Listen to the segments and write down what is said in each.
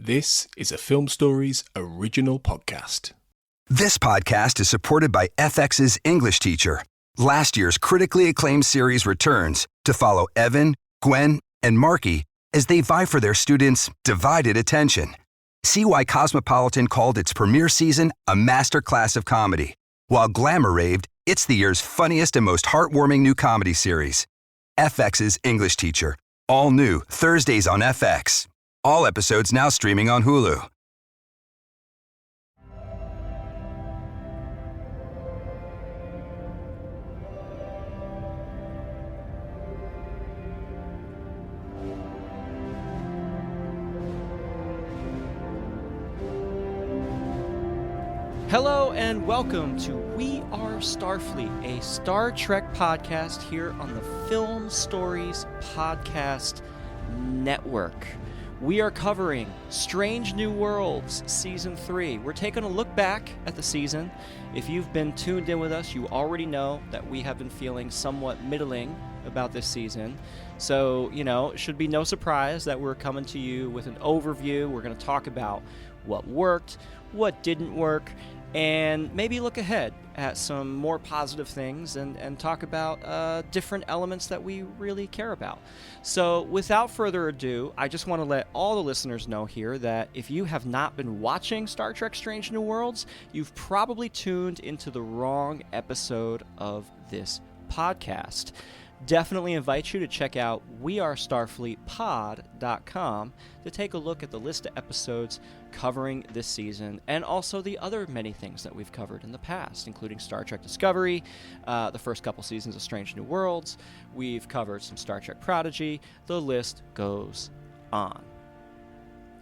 This is a Film Stories original podcast. This podcast is supported by FX's English teacher. Last year's critically acclaimed series returns to follow Evan, Gwen, and Marky as they vie for their students' divided attention. See why Cosmopolitan called its premiere season a masterclass of comedy, while Glamour raved it's the year's funniest and most heartwarming new comedy series. FX's English teacher. All new Thursdays on FX. All episodes now streaming on Hulu. Hello and welcome to We Are Starfleet, a Star Trek podcast here on the Film Stories Podcast Network. We are covering Strange New Worlds Season 3. We're taking a look back at the season. If you've been tuned in with us, you already know that we have been feeling somewhat middling about this season. So, it should be no surprise that we're coming to you with an overview. We're going to talk about what worked, what didn't work, and maybe look ahead at some more positive things and talk about different elements that we really care about. So without further ado, I just want to let all the listeners know here that if you have not been watching Star Trek Strange New Worlds, you've probably tuned into the wrong episode of this podcast. Definitely invite you to check out wearestarfleetpod.com to take a look at the list of episodes covering this season and also the other many things that we've covered in the past, including Star Trek Discovery, the first couple seasons of Strange New Worlds. We've covered some Star Trek Prodigy. The list goes on.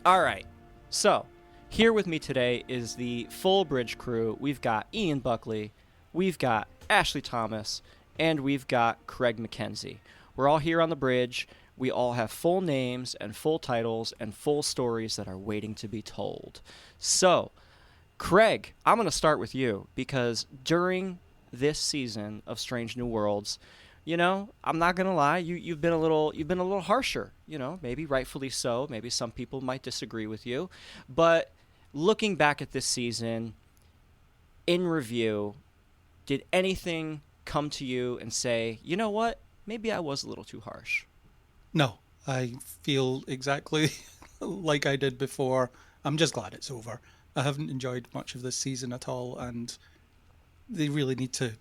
All right, so here with me today is the full bridge crew. We've got Ian Buckley, we've got Ashley Thomas, and we've got Craig McKenzie. We're all here on the bridge. We all have full names and full titles and full stories that are waiting to be told. So, Craig, I'm going to start with you because during this season of Strange New Worlds, I'm not going to lie, you've been a little harsher, maybe rightfully so. Maybe some people might disagree with you. But looking back at this season, in review, did anything come to you and say, you know what, maybe I was a little too harsh? No, I feel exactly like I did before. I'm just glad it's over. I haven't enjoyed much of this season at all, and they really need to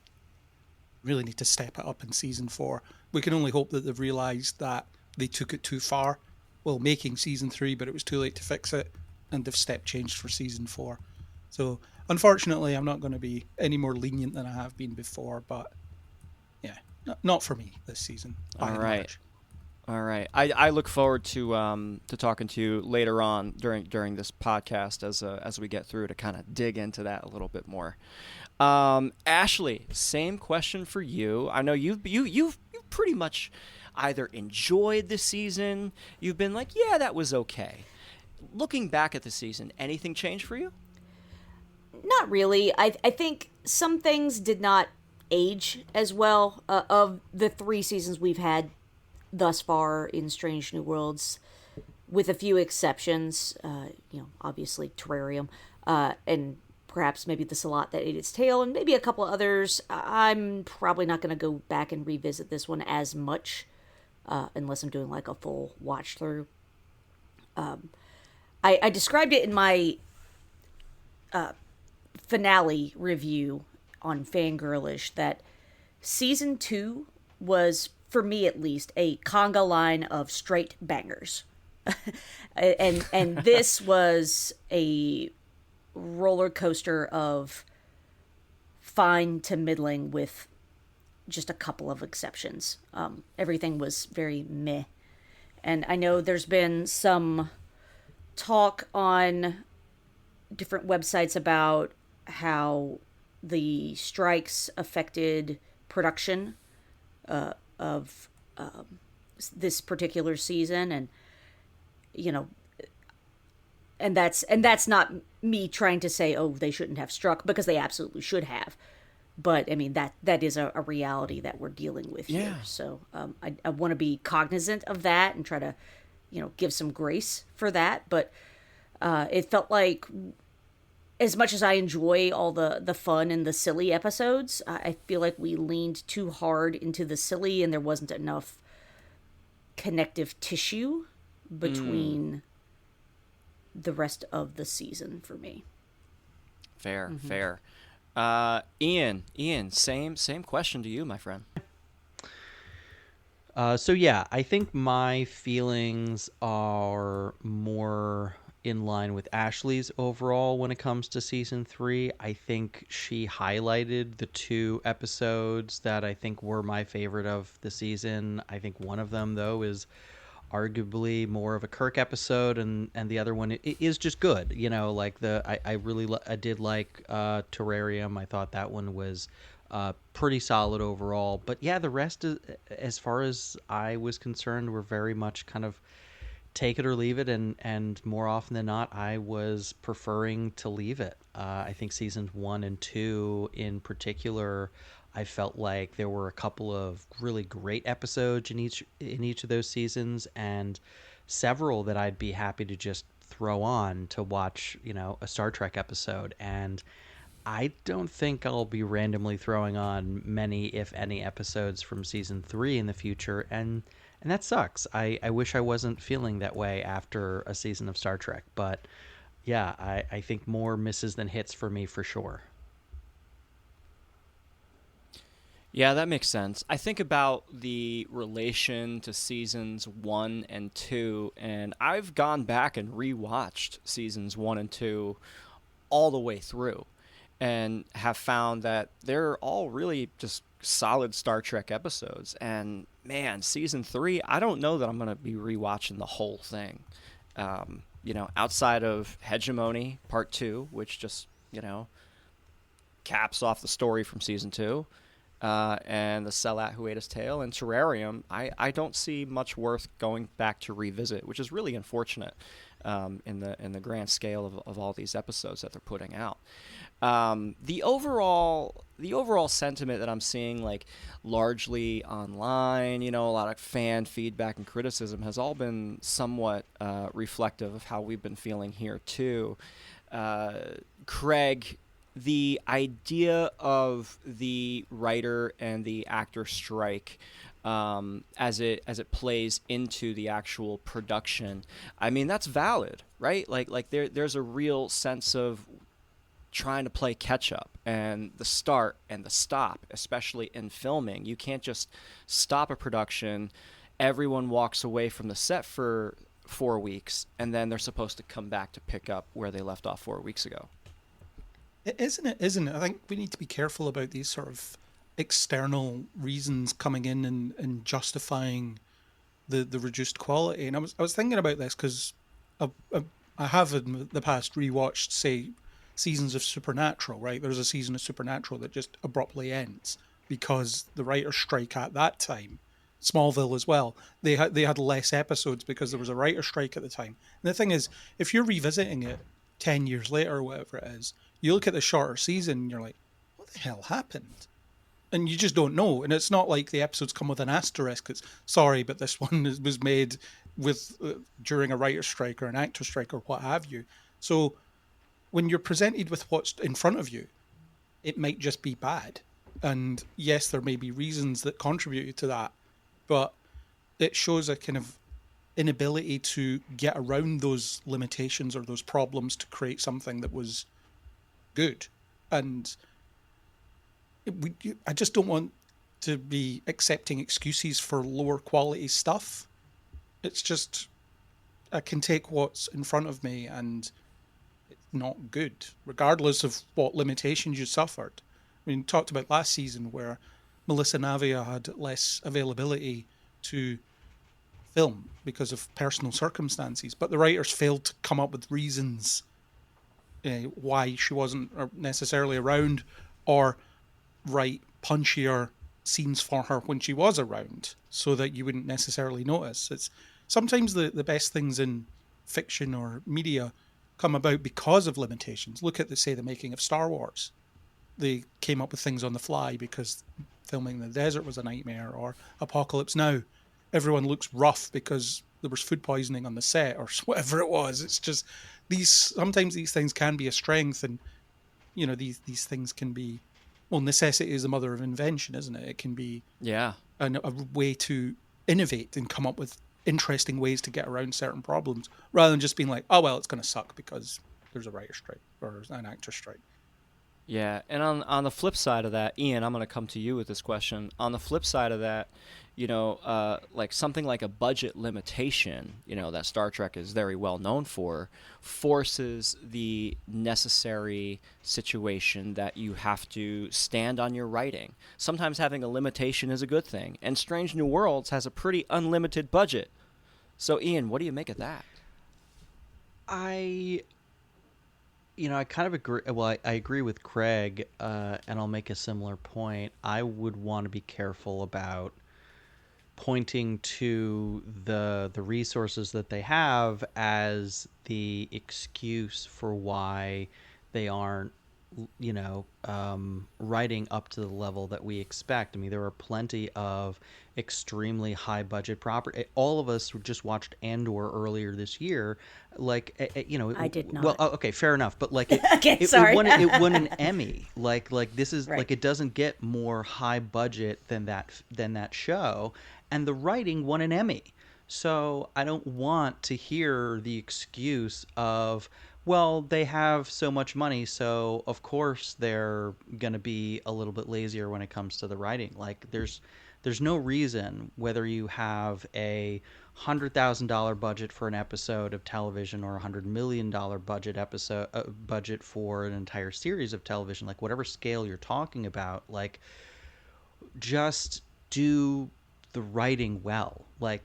step it up in season 4. We can only hope that they've realised that they took it too far while making season 3, but it was too late to fix it, and they've step changed for season 4. So unfortunately, I'm not going to be any more lenient than I have been before, but yeah, not for me this season. All right. I look forward to talking to you later on during this podcast as we get through to kind of dig into that a little bit more. Ashley, same question for you. I know you've pretty much either enjoyed the season, you've been like, yeah, that was okay. Looking back at the season, anything changed for you? Not really. I think some things did not age as well of the 3 seasons we've had thus far in Strange New Worlds, with a few exceptions. Obviously Terrarium, and perhaps maybe The Salat That Ate Its Tail, and maybe a couple others. I'm probably not going to go back and revisit this one as much, unless I'm doing like a full watch through. I described it in my finale review on Fangirlish that season 2 was, for me at least, a conga line of straight bangers. and this was a roller coaster of fine to middling with just a couple of exceptions. Everything was very meh. And I know there's been some talk on different websites about how the strikes affected production of this particular season, and and that's not me trying to say, oh, they shouldn't have struck, because they absolutely should have. But I mean, that is a reality that we're dealing with here. So I want to be cognizant of that and try to, give some grace for that. But It felt like, as much as I enjoy all the fun and the silly episodes, I feel like we leaned too hard into the silly, and there wasn't enough connective tissue between the rest of the season for me. Fair. Ian, same question to you, my friend. So yeah, I think my feelings are more in line with Ashley's overall when it comes to season 3. I think she highlighted the 2 episodes that I think were my favorite of the season. I think one of them, though, is arguably more of a Kirk episode, and the other one is just good. You know, like I did like Terrarium. I thought that one was pretty solid overall. But yeah, the rest, as far as I was concerned, were very much kind of take it or leave it, and more often than not, I was preferring to leave it. I think seasons 1 and 2 in particular, I felt like there were a couple of really great episodes in each of those seasons, and several that I'd be happy to just throw on to watch, you know, a Star Trek episode. And I don't think I'll be randomly throwing on many, if any, episodes from season 3 in the future, and that sucks. I wish I wasn't feeling that way after a season of Star Trek, but yeah, I think more misses than hits for me for sure. Yeah, that makes sense. I think about the relation to seasons 1 and 2, and I've gone back and rewatched seasons 1 and 2 all the way through, and have found that they're all really just solid Star Trek episodes. And man, season 3, I don't know that I'm going to be rewatching the whole thing. You know, outside of Hegemony Part 2, which just, you know, caps off the story from season 2. And the Sellat Who Ate His Tail and Terrarium, I don't see much worth going back to revisit, which is really unfortunate in the grand scale of all these episodes that they're putting out. The overall sentiment that I'm seeing, like, largely online, you know, a lot of fan feedback and criticism, has all been somewhat reflective of how we've been feeling here too. Craig, the idea of the writer and the actor strike, as it plays into the actual production, I mean, that's valid, right? Like there's a real sense of trying to play catch up, and the start and the stop, especially in filming. You can't just stop a production, everyone walks away from the set for 4 weeks, and then they're supposed to come back to pick up where they left off 4 weeks ago. Isn't it? I think we need to be careful about these sort of external reasons coming in and justifying the reduced quality. And I was thinking about this because I have in the past rewatched, say, seasons of Supernatural, right? There's a season of Supernatural that just abruptly ends because the writer's strike at that time. Smallville as well. They had less episodes because there was a writer's strike at the time. And the thing is, if you're revisiting it 10 years later or whatever it is, you look at the shorter season and you're like, what the hell happened? And you just don't know. And it's not like the episodes come with an asterisk. It's, sorry, but this one was made with during a writer's strike or an actor strike or what have you. So when you're presented with what's in front of you, it might just be bad. And yes, there may be reasons that contributed to that, but it shows a kind of inability to get around those limitations or those problems to create something that was good. And I just don't want to be accepting excuses for lower quality stuff. It's just, I can take what's in front of me and it's not good, regardless of what limitations you suffered. I mean, talked about last season where Melissa Navia had less availability to film because of personal circumstances, but the writers failed to come up with reasons why she wasn't necessarily around, or write punchier scenes for her when she was around so that you wouldn't necessarily notice. It's sometimes the best things in fiction or media come about because of limitations. Look at the making of Star Wars. They came up with things on the fly because filming in the desert was a nightmare. Or Apocalypse Now, everyone looks rough because there was food poisoning on the set or whatever it was. It's just sometimes these things can be a strength, and these things can be, well, necessity is the mother of invention, isn't it? It can be a way to innovate and come up with interesting ways to get around certain problems, rather than just being like, oh well, it's going to suck because there's a writer strike or an actor strike. Yeah, and on the flip side of that, Ian, I'm going to come to you with this question. On the flip side of that, like something like a budget limitation, that Star Trek is very well known for, forces the necessary situation that you have to stand on your writing. Sometimes having a limitation is a good thing, and Strange New Worlds has a pretty unlimited budget. So, Ian, what do you make of that? I kind of agree. Well, I agree with Craig, and I'll make a similar point. I would want to be careful about pointing to the resources that they have as the excuse for why they aren't, writing up to the level that we expect. I mean, there are plenty of extremely high budget property. All of us just watched Andor earlier this year. Like, I did not. Well, okay, fair enough. But like, sorry. it won an Emmy. Like this is right. Like, it doesn't get more high budget than that show, and the writing won an Emmy. So I don't want to hear the excuse of, well, they have so much money, so of course they're going to be a little bit lazier when it comes to the writing. Like, there's no reason, whether you have a $100,000 budget for an episode of television or $100 million budget for an entire series of television, like whatever scale you're talking about, like, just do the writing well. Like,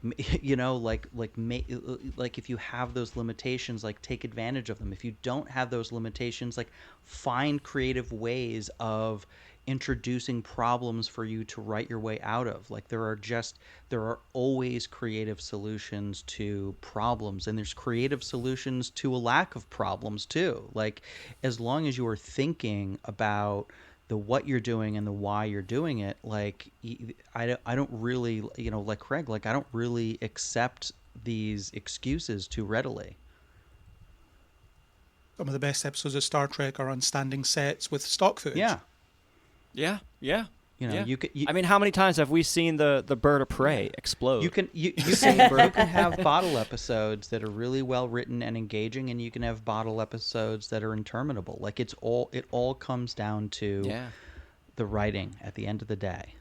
like if you have those limitations, like, take advantage of them. If you don't have those limitations, like, find creative ways of introducing problems for you to write your way out of. Like, there are always creative solutions to problems, and there's creative solutions to a lack of problems too. Like, as long as you are thinking about the what you're doing and the why you're doing it, like, I don't really, like Craig, like, I don't really accept these excuses too readily. Some of the best episodes of Star Trek are on standing sets with stock footage. Yeah. I mean, how many times have we seen the bird of prey explode? You can have bottle episodes that are really well written and engaging, and you can have bottle episodes that are interminable. Like, it all comes down to the writing at the end of the day.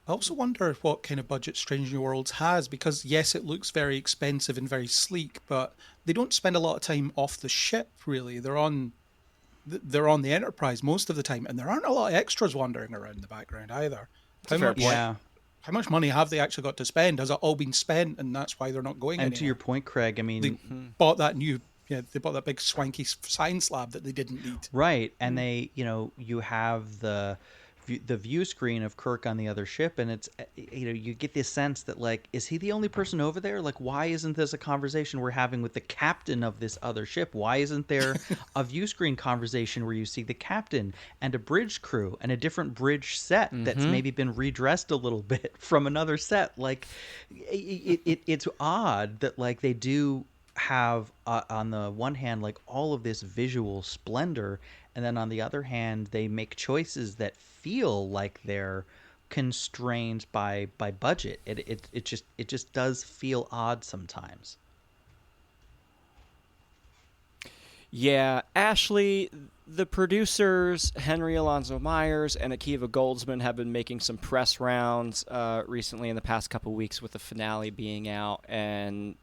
I also wonder what kind of budget Strange New Worlds has, because yes, it looks very expensive and very sleek, but they don't spend a lot of time off the ship, really. They're on the Enterprise most of the time, and there aren't a lot of extras wandering around in the background either. How much money have they actually got to spend? Has it all been spent, and that's why they're not going anywhere? And to your point, Craig, I mean, they bought that big swanky science lab that they didn't need. Right, and they, you have the view screen of Kirk on the other ship, and it's, you get this sense that, like, is he the only person over there? Like, why isn't this a conversation we're having with the captain of this other ship? Why isn't there a view screen conversation where you see the captain and a bridge crew and a different bridge set that's maybe been redressed a little bit from another set? Like, it's odd that, like, they do have on the one hand, like, all of this visual splendor, and then on the other hand they make choices that feel like they're constrained by budget. It just does feel odd sometimes. Yeah, Ashley, the producers, Henry Alonso Myers and Akiva Goldsman, have been making some press rounds recently in the past couple weeks with the finale being out. And,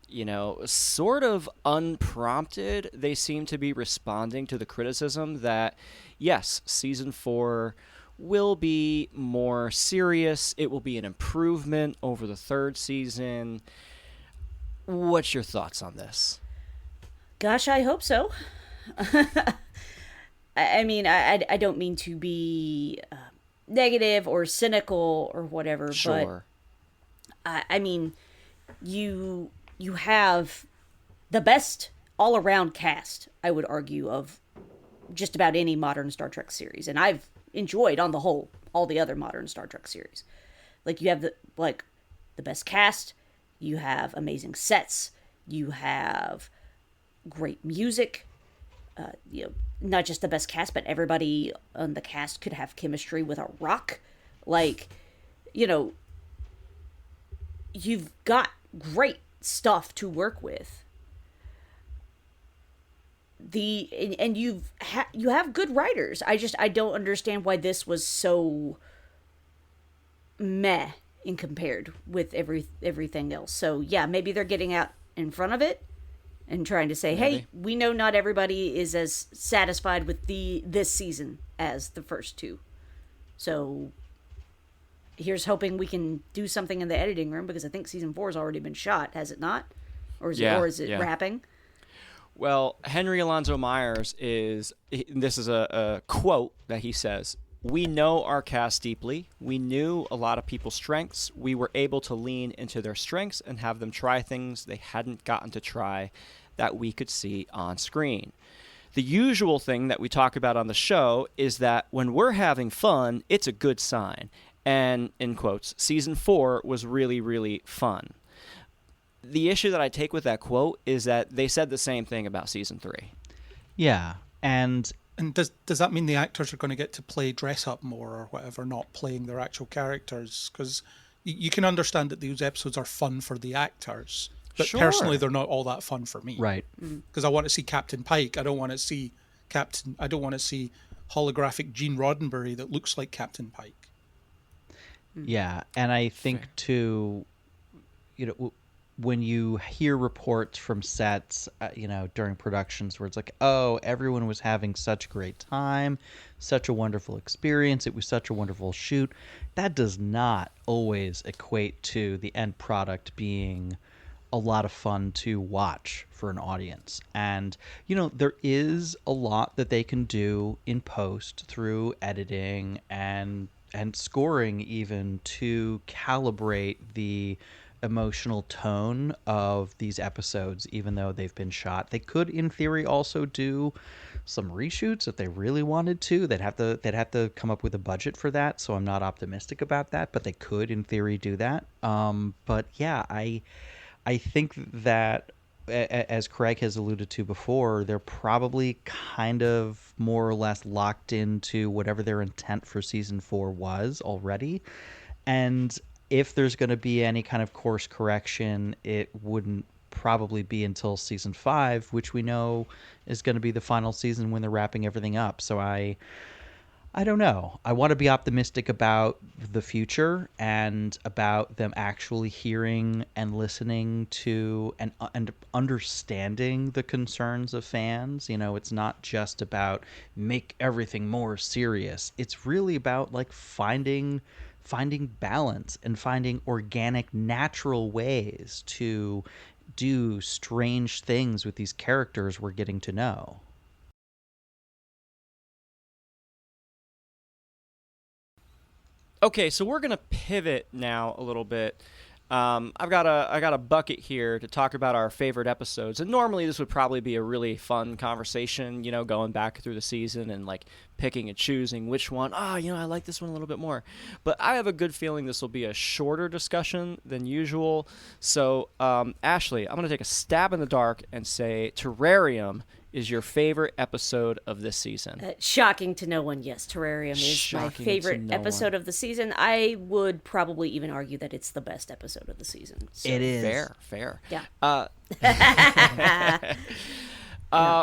sort of unprompted, they seem to be responding to the criticism that, yes, Season 4 will be more serious. It will be an improvement over the third season. What's your thoughts on this? Gosh, I hope so. I mean, I don't mean to be negative or cynical or whatever, sure. But I mean, you have the best all-around cast, I would argue, of just about any modern Star Trek series, and I've enjoyed, on the whole, all the other modern Star Trek series. Like, you have the best cast, You have amazing sets. You have great music. Not just the best cast, but everybody on the cast could have chemistry with a rock. Like, you've got great stuff to work with. And you have good writers. I don't understand why this was so meh in compared with everything else. So yeah, maybe they're getting out in front of it and trying to say, hey, we know not everybody is as satisfied with this season as the first two. So here's hoping we can do something in the editing room, because I think season 4 has already been shot, has it not? Or is it wrapping? Well, Henry Alonzo Myers this is a quote that he says, "We know our cast deeply. We knew a lot of people's strengths. We were able to lean into their strengths and have them try things they hadn't gotten to try that we could see on screen. The usual thing that we talk about on the show is that when we're having fun, it's a good sign." And, in quotes, season 4 was really, really fun. The issue that I take with that quote is that they said the same thing about season 3. Yeah, and does that mean the actors are going to get to play dress up more or whatever, not playing their actual characters? Because you can understand that these episodes are fun for the actors, but personally they're not all that fun for me. Right. Because I want to see Captain Pike. I don't want to see holographic Gene Roddenberry that looks like Captain Pike. Yeah, and I think too, when you hear reports from sets, during productions where it's like, oh, everyone was having such a great time, such a wonderful experience, it was such a wonderful shoot, that does not always equate to the end product being a lot of fun to watch for an audience. And, there is a lot that they can do in post through editing and scoring even to calibrate the emotional tone of these episodes, even though they've been shot. They could, in theory, also do some reshoots if they really wanted to. They'd have to come up with a budget for that, so I'm not optimistic about that, but they could, in theory, do that. But yeah, I think that, as Craig has alluded to before, they're probably kind of more or less locked into whatever their intent for season 4 was already. And if there's going to be any kind of course correction, it wouldn't probably be until season 5, which we know is going to be the final season when they're wrapping everything up. So I don't know. I want to be optimistic about the future and about them actually hearing and listening to and understanding the concerns of fans. It's not just about make everything more serious. It's really about finding balance and finding organic, natural ways to do strange things with these characters we're getting to know. Okay, so we're gonna pivot now a little bit. I got a bucket here to talk about our favorite episodes, and normally this would probably be a really fun conversation, going back through the season and picking and choosing which one. I like this one a little bit more. But I have a good feeling this will be a shorter discussion than usual. So, Ashley, I'm gonna take a stab in the dark and say Terrarium is your favorite episode of this season. Shocking to no one, yes. Terrarium is my favorite episode of the season. I would probably even argue that it's the best episode of the season. So. It is. Fair. Yeah.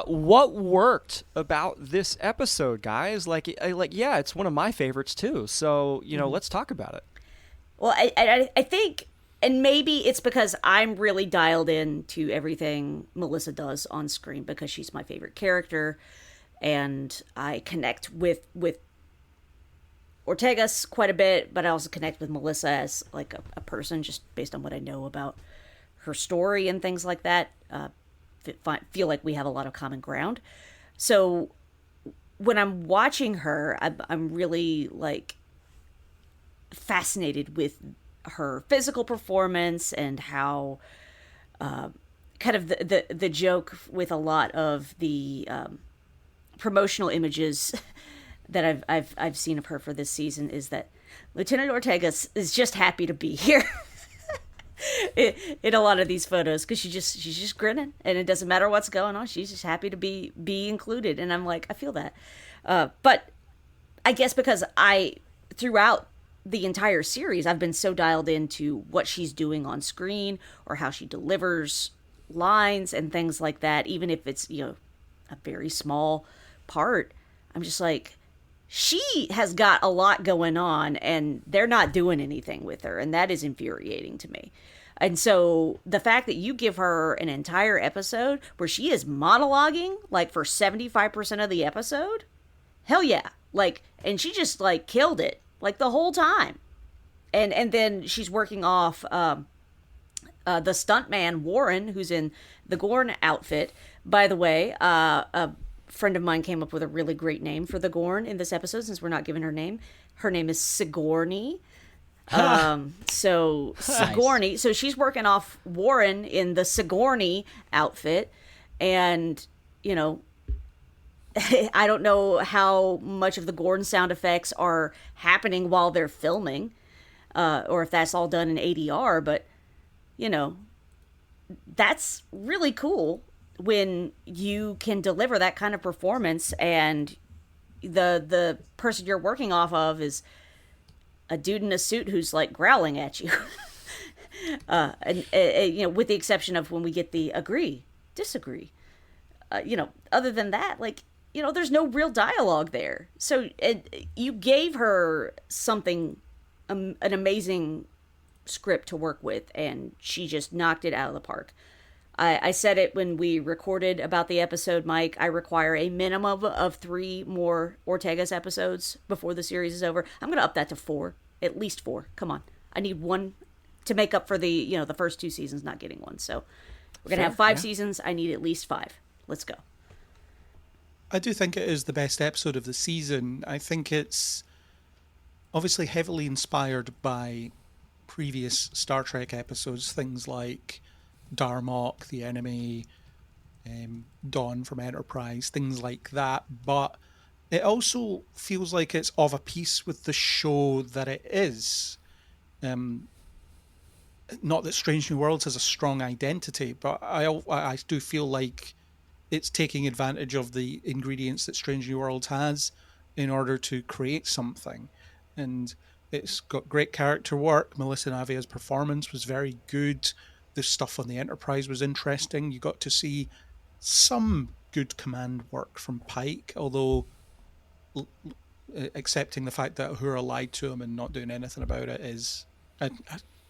What worked about this episode, guys? Yeah, it's one of my favorites too. So, let's talk about it. Well, I think... And maybe it's because I'm really dialed in to everything Melissa does on screen because she's my favorite character, and I connect with Ortegas quite a bit, but I also connect with Melissa as a person just based on what I know about her story and things like that. Feel like we have a lot of common ground. So when I'm watching her, I'm really fascinated with her physical performance and how kind of the joke with a lot of the promotional images that I've seen of her for this season is that Lieutenant Ortegas is just happy to be here. in a lot of these photos, because she's just grinning, and it doesn't matter what's going on. She's just happy to be included, and I'm like, I feel that. But I guess because throughout the entire series, I've been so dialed into what she's doing on screen or how she delivers lines and things like that, even if it's, a very small part. I'm just like, she has got a lot going on and they're not doing anything with her, and that is infuriating to me. And so the fact that you give her an entire episode where she is monologuing like for 75% of the episode, hell yeah. Like, and she just like killed it like the whole time. And then she's working off the stuntman Warren, who's in the Gorn outfit. By the way, a friend of mine came up with a really great name for the Gorn in this episode, since we're not giving her name. Her name is Sigourney. So Sigourney. Nice. So she's working off Warren in the Sigourney outfit, and I don't know how much of the Gorn sound effects are happening while they're filming, or if that's all done in ADR, but that's really cool when you can deliver that kind of performance, and the person you're working off of is a dude in a suit who's like growling at you. And with the exception of when we get the agree, disagree. Other than that, like, there's no real dialogue there. So you gave her something, an amazing script to work with, and she just knocked it out of the park. I said it when we recorded about the episode, Mike. I require a minimum of 3 more Ortega's episodes before the series is over. I'm going to up that to 4, at least 4. Come on. I need 1 to make up for the first 2 seasons not getting 1. So we're going to have 5 seasons. I need at least 5. Let's go. I do think it is the best episode of the season. I think it's obviously heavily inspired by previous Star Trek episodes, things like Darmok, the enemy, Dawn from Enterprise, things like that. But it also feels like it's of a piece with the show that it is. Not that Strange New Worlds has a strong identity, but I do feel like it's taking advantage of the ingredients that Strange New Worlds has in order to create something. And it's got great character work. Melissa Navia's performance was very good. The stuff on the Enterprise was interesting. You got to see some good command work from Pike, although accepting the fact that Uhura lied to him and not doing anything about it is a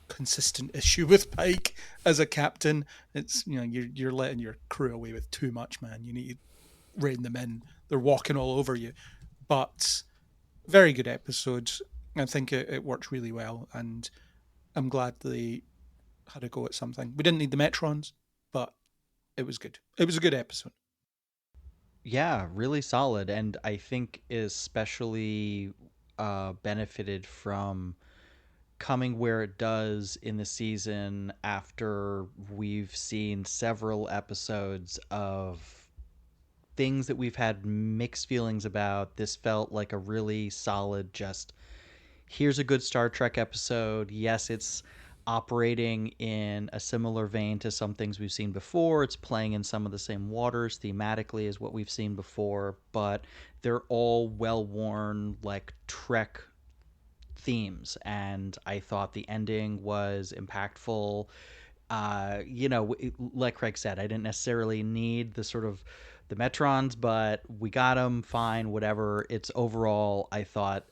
consistent issue with Pike as a captain. It's, you're letting your crew away with too much, man. You need to rein them in. They're walking all over you. But very good episode. I think it worked really well, and I'm glad they had a go at something. We didn't need the Metrons, but it was good. It was a good episode. Yeah, really solid, and I think especially benefited from coming where it does in the season after we've seen several episodes of things that we've had mixed feelings about. This felt like a really solid, just here's a good Star Trek episode. Yes, it's operating in a similar vein to some things we've seen before. It's playing in some of the same waters thematically as what we've seen before, but they're all well-worn, like, Trek themes, and I thought the ending was impactful. Like Craig said, I didn't necessarily need the sort of the Metrons, but we got them, fine, whatever. It's overall, I thought,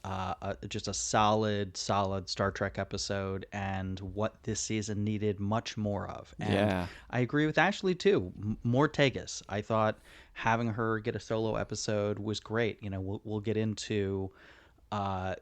just a solid Star Trek episode, and what this season needed much more of. And yeah. I agree with Ashley, too. More Tegas. I thought having her get a solo episode was great. We'll get into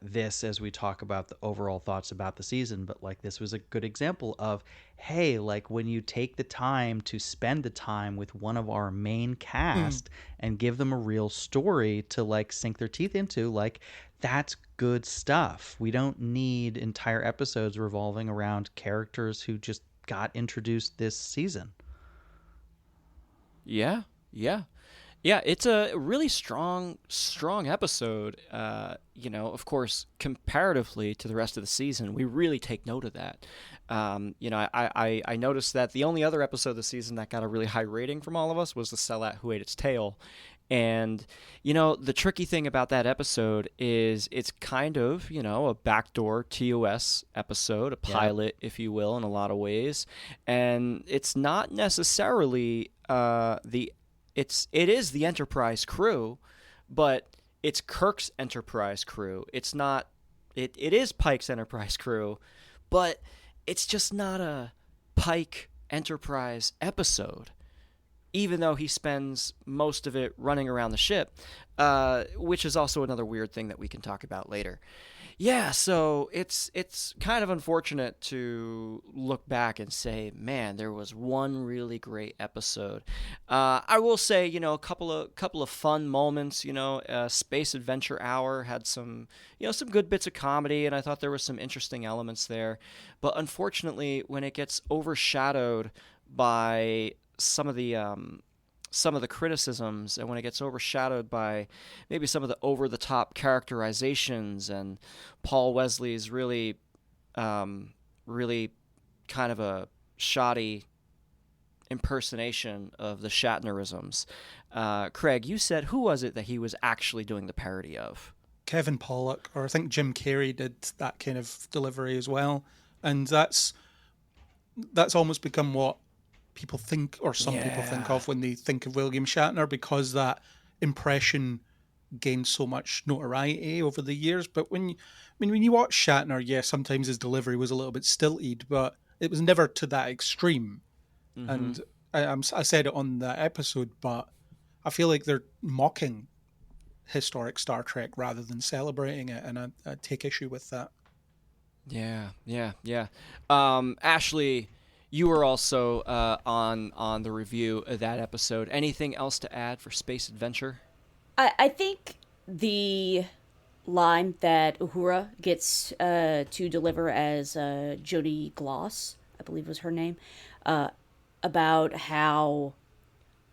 this as we talk about the overall thoughts about the season, but like, this was a good example of, hey, like, when you take the time to spend the time with one of our main cast and give them a real story to like sink their teeth into, like, that's good stuff. We don't need entire episodes revolving around characters who just got introduced this season. Yeah. Yeah, it's a really strong episode. Of course, comparatively to the rest of the season, we really take note of that. I noticed that the only other episode of the season that got a really high rating from all of us was The Sellat Who Ate Its Tail. And, the tricky thing about that episode is it's kind of, a backdoor TOS episode, a pilot, if you will, in a lot of ways. And it's not necessarily it is the Enterprise crew, but it's Kirk's Enterprise crew. It's not. It is Pike's Enterprise crew, but it's just not a Pike Enterprise episode. Even though he spends most of it running around the ship, which is also another weird thing that we can talk about later. Yeah, so it's kind of unfortunate to look back and say, man, there was one really great episode. I will say, a couple of fun moments. Space Adventure Hour had some good bits of comedy, and I thought there was some interesting elements there. But unfortunately, when it gets overshadowed by some of the criticisms, and when it gets overshadowed by maybe some of the over-the-top characterizations and Paul Wesley's really kind of a shoddy impersonation of the Shatnerisms. Craig, you said, who was it that he was actually doing the parody of? Kevin Pollak, or I think Jim Carrey did that kind of delivery as well. And that's almost become what people think, or some people think of when they think of William Shatner, because that impression gained so much notoriety over the years. But when you watch Shatner, sometimes his delivery was a little bit stilted, but it was never to that extreme. Mm-hmm. And I said it on that episode, but I feel like they're mocking historic Star Trek rather than celebrating it, and I take issue with that. Yeah. Ashley, you were also on the review of that episode. Anything else to add for Space Adventure? I think the line that Uhura gets to deliver as Jodie Gloss, I believe was her name, about how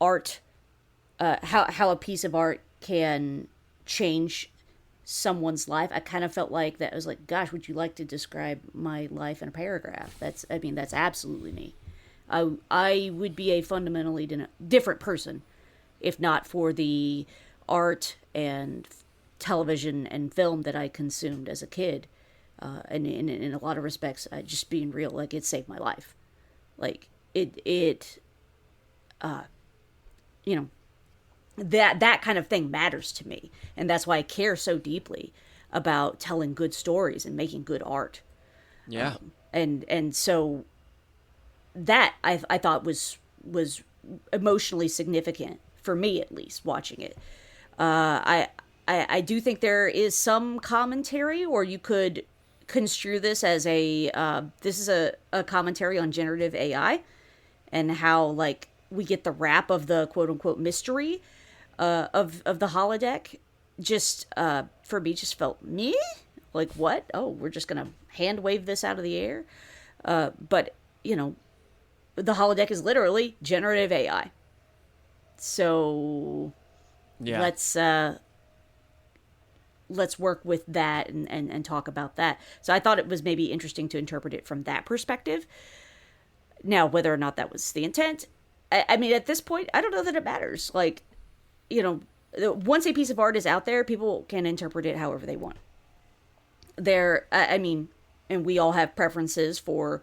art, how a piece of art can change someone's life. I kind of felt like that. I was like, gosh, would you like to describe my life in a paragraph? That's absolutely me. I would be a fundamentally different person if not for the art and television and film that I consumed as a kid. And in a lot of respects, just being real, like, it saved my life. Like, that kind of thing matters to me, and that's why I care so deeply about telling good stories and making good art. Yeah. And so that I thought was emotionally significant for me, at least, watching it. I do think there is some commentary, or you could construe this as this is a commentary on generative AI and how, like, we get the wrap of the quote unquote mystery of the holodeck. Just for me, just felt me like, what? Oh, we're just gonna hand wave this out of the air. But the holodeck is literally generative AI. So let's work with that and talk about that. So I thought it was maybe interesting to interpret it from that perspective. Now, whether or not that was the intent, I mean, at this point, I don't know that it matters. Like, once a piece of art is out there, people can interpret it however they want. And we all have preferences for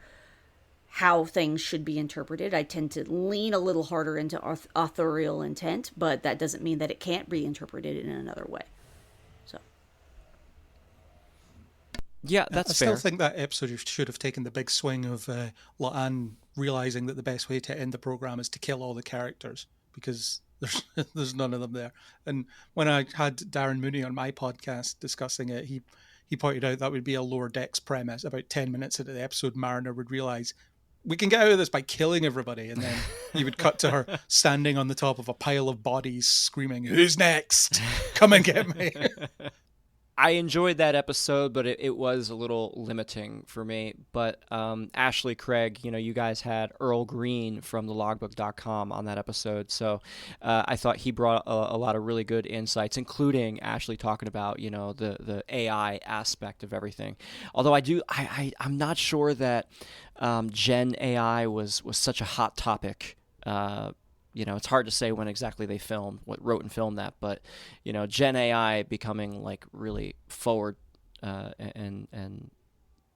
how things should be interpreted. I tend to lean a little harder into authorial intent, but that doesn't mean that it can't be interpreted in another way. So, yeah, that's fair. I still think that episode should have taken the big swing of La'an realizing that the best way to end the program is to kill all the characters, because there's none of them there. And when I had Darren Mooney on my podcast discussing it, he pointed out that would be a Lower Decks premise. About 10 minutes into the episode, Mariner would realize, we can get out of this by killing everybody. And then you would cut to her standing on the top of a pile of bodies screaming, "Who's next? Come and get me." I enjoyed that episode, but it was a little limiting for me. But Ashley, Craig, you guys had Earl Green from the logbook.com on that episode. So I thought he brought a lot of really good insights, including Ashley talking about, the AI aspect of everything. Although I'm not sure that Gen AI was such a hot topic. It's hard to say when exactly they wrote and filmed that, but Gen AI becoming like really forward and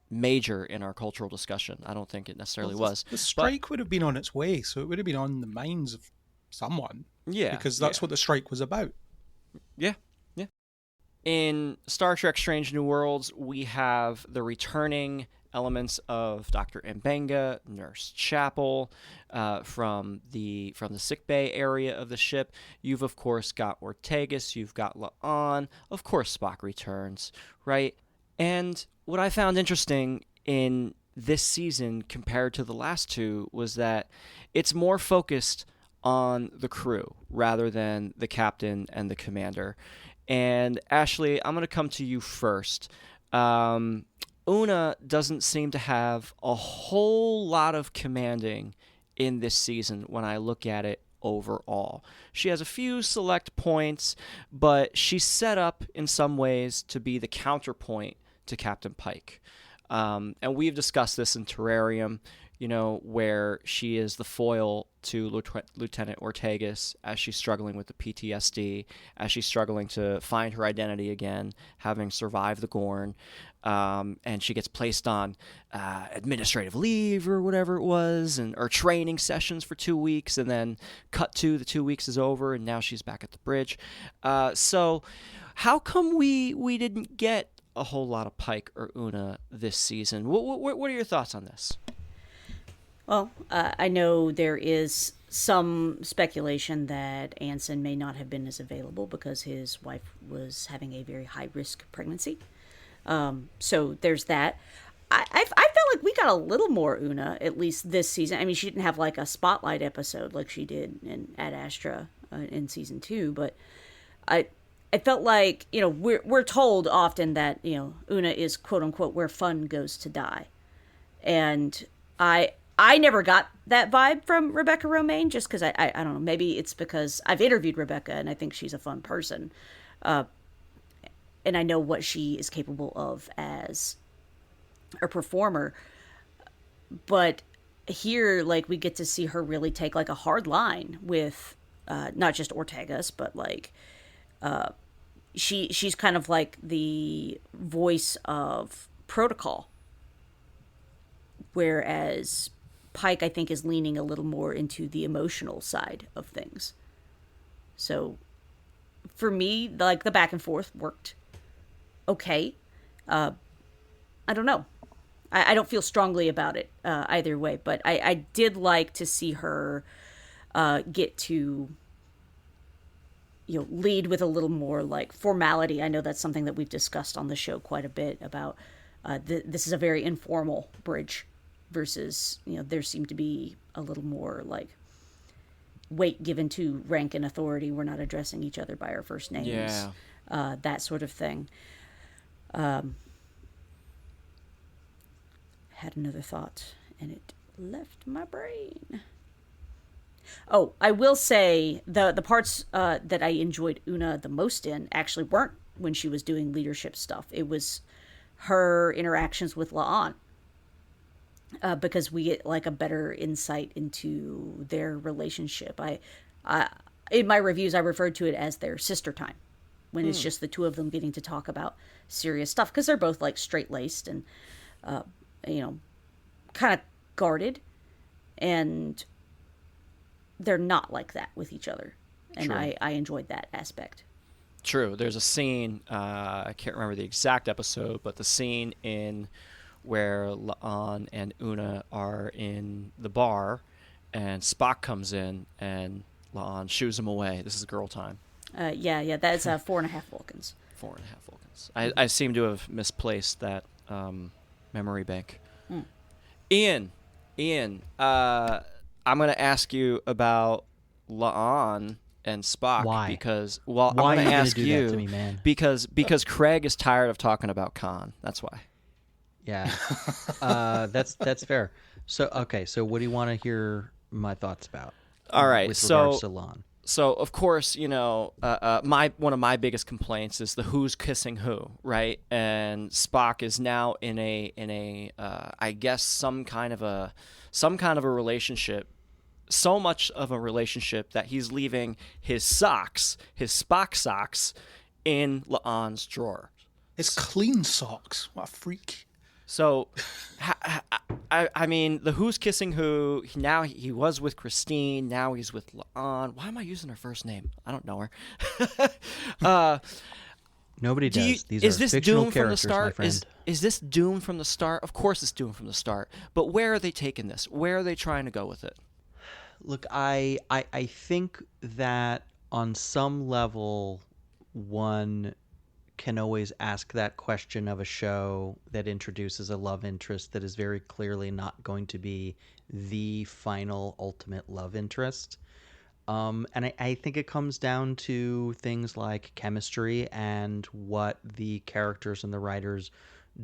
major in our cultural discussion. I don't think it necessarily was. The strike would have been on its way, so it would have been on the minds of someone. Yeah, because that's what the strike was about. Yeah. In Star Trek: Strange New Worlds, we have the returning elements of Dr. Mbenga, Nurse Chapel, from the sickbay area of the ship. You've, of course, got Ortegas. You've got La'an. Of course, Spock returns, right? And what I found interesting in this season compared to the last two was that it's more focused on the crew rather than the captain and the commander. And Ashley, I'm going to come to you first. Una doesn't seem to have a whole lot of commanding in this season when I look at it overall. She has a few select points, but she's set up in some ways to be the counterpoint to Captain Pike. And we've discussed this in Terrarium, where she is the foil to Lieutenant Ortegas as she's struggling with the PTSD, as she's struggling to find her identity again, having survived the Gorn. And she gets placed on administrative leave or whatever it was, or training sessions for 2 weeks, and then cut to the 2 weeks is over, and now she's back at the bridge. So how come we didn't get a whole lot of Pike or Una this season? What are your thoughts on this? Well, I know there is some speculation that Anson may not have been as available because his wife was having a very high-risk pregnancy. So there's that. I felt like we got a little more Una, at least this season. I mean, she didn't have like a spotlight episode like she did in Ad Astra in season 2, but I felt like, we're told often that, Una is quote unquote where fun goes to die. And I never got that vibe from Rebecca Romaine, just because I don't know, maybe it's because I've interviewed Rebecca and I think she's a fun person. And I know what she is capable of as a performer. But here, like, we get to see her really take like a hard line with not just Ortegas, but like she's kind of like the voice of protocol. Whereas Pike, I think, is leaning a little more into the emotional side of things. So for me, like, the back and forth worked okay. I don't know. I don't feel strongly about it either way, but I did like to see her get to, lead with a little more like formality. I know that's something that we've discussed on the show quite a bit about. This is a very informal bridge versus, there seemed to be a little more like weight given to rank and authority. We're not addressing each other by our first names. Yeah. That sort of thing. Had another thought and it left my brain. Oh, I will say the parts that I enjoyed Una the most in actually weren't when she was doing leadership stuff. It was her interactions with La'an. Because we get like a better insight into their relationship. I in my reviews, I referred to it as their sister time, when it's just the two of them getting to talk about serious stuff, because they're both like straight-laced and, kind of guarded, and they're not like that with each other. And I enjoyed that aspect. True. There's a scene, I can't remember the exact episode, but the scene in where La'an and Una are in the bar, and Spock comes in, and La'an shoos him away. This is girl time. Yeah, that's 4.5 Vulcans. 4.5 Vulcans. I seem to have misplaced that memory bank. Ian, I'm going to ask you about La'an and Spock. Why? Because I'm Why going are you to gonna ask do you that to me, man? because Craig is tired of talking about Khan. That's why. Yeah, that's fair. So okay, so what do you want to hear my thoughts about? All right, with regards to Lon. So of course, one of my biggest complaints is the who's kissing who, right? And Spock is now in a I guess some kind of a relationship, so much of a relationship that he's leaving his Spock socks, in La'an's drawer. His clean socks. What a freak. So, I mean, the who's kissing who. Now he was with Christine. Now he's with La'an. Why am I using her first name? I don't know her. Nobody does. These is are this fictional doomed from the characters, my start? friend. Is this doomed from the start? Of course, it's doomed from the start. But where are they taking this? Where are they trying to go with it? Look, I think that on some level, one can always ask that question of a show that introduces a love interest that is very clearly not going to be the final ultimate love interest. And I think it comes down to things like chemistry and what the characters and the writers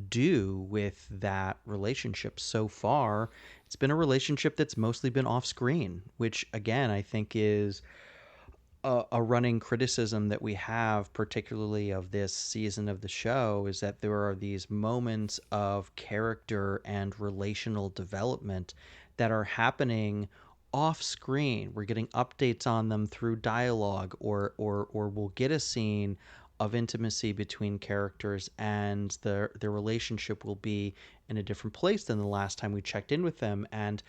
do with that relationship. So far, it's been a relationship that's mostly been off screen, which again, I think is a running criticism that we have, particularly of this season of the show, is that there are these moments of character and relational development that are happening off screen. We're getting updates on them through dialogue, or we'll get a scene of intimacy between characters, and their relationship will be in a different place than the last time we checked in with them. And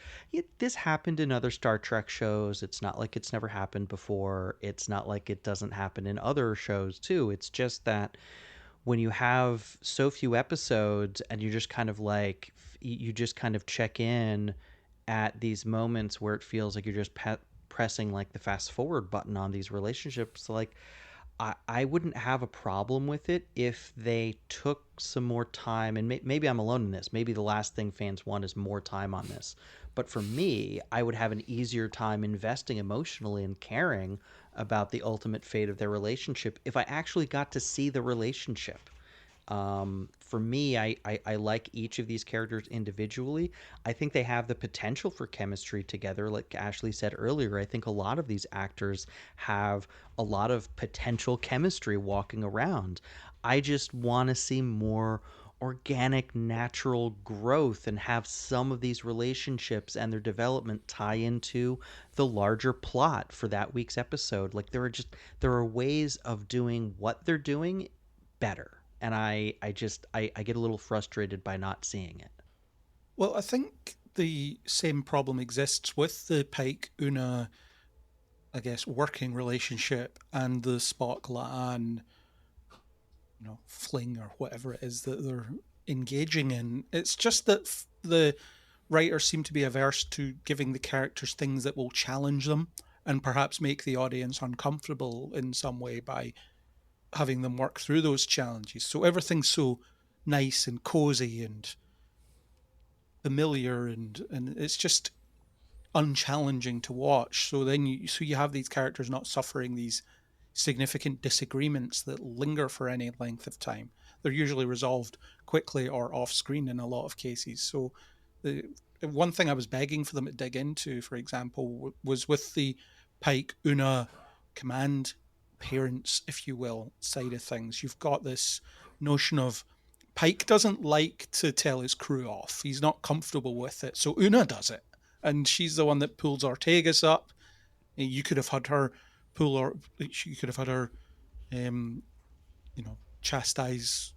this happened in other Star Trek shows. It's not like it's never happened before. It's not like it doesn't happen in other shows too. It's just that when you have so few episodes and you just kind of check in at these moments where it feels like you're just pressing like the fast forward button on these relationships, like I wouldn't have a problem with it if they took some more time, and maybe I'm alone in this. Maybe the last thing fans want is more time on this. But for me, I would have an easier time investing emotionally and caring about the ultimate fate of their relationship if I actually got to see the relationship. For me, I like each of these characters individually. I think they have the potential for chemistry together. Like Ashley said earlier, I think a lot of these actors have a lot of potential chemistry walking around. I just want to see more organic, natural growth and have some of these relationships and their development tie into the larger plot for that week's episode. Like there are ways of doing what they're doing better. And I get a little frustrated by not seeing it. Well, I think the same problem exists with the Pike Una, I guess, working relationship and the Spock La'an, fling or whatever it is that they're engaging in. It's just that the writers seem to be averse to giving the characters things that will challenge them and perhaps make the audience uncomfortable in some way by having them work through those challenges. So everything's so nice and cozy and familiar, and it's just unchallenging to watch. So then you have these characters not suffering these significant disagreements that linger for any length of time. They're usually resolved quickly or off screen in a lot of cases. So the one thing I was begging for them to dig into, for example, was with the Pike Una command parents, if you will, side of things. You've got this notion of Pike doesn't like to tell his crew off. He's not comfortable with it. So Una does it. And she's the one that pulls Ortegas up. You could have had her chastise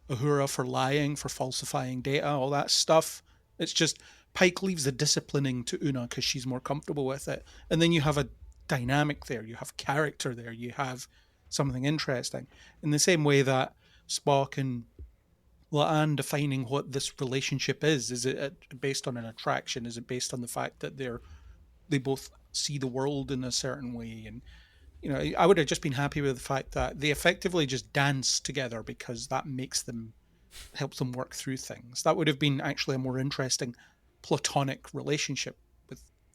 Uhura for lying, for falsifying data, all that stuff. It's just Pike leaves the disciplining to Una because she's more comfortable with it. And then you have a dynamic there, you have character there, you have something interesting. In the same way that Spock and La'an defining what this relationship is it based on an attraction? Is it based on the fact that they both see the world in a certain way? And I would have just been happy with the fact that they effectively just dance together because that helps them work through things. That would have been actually a more interesting platonic relationship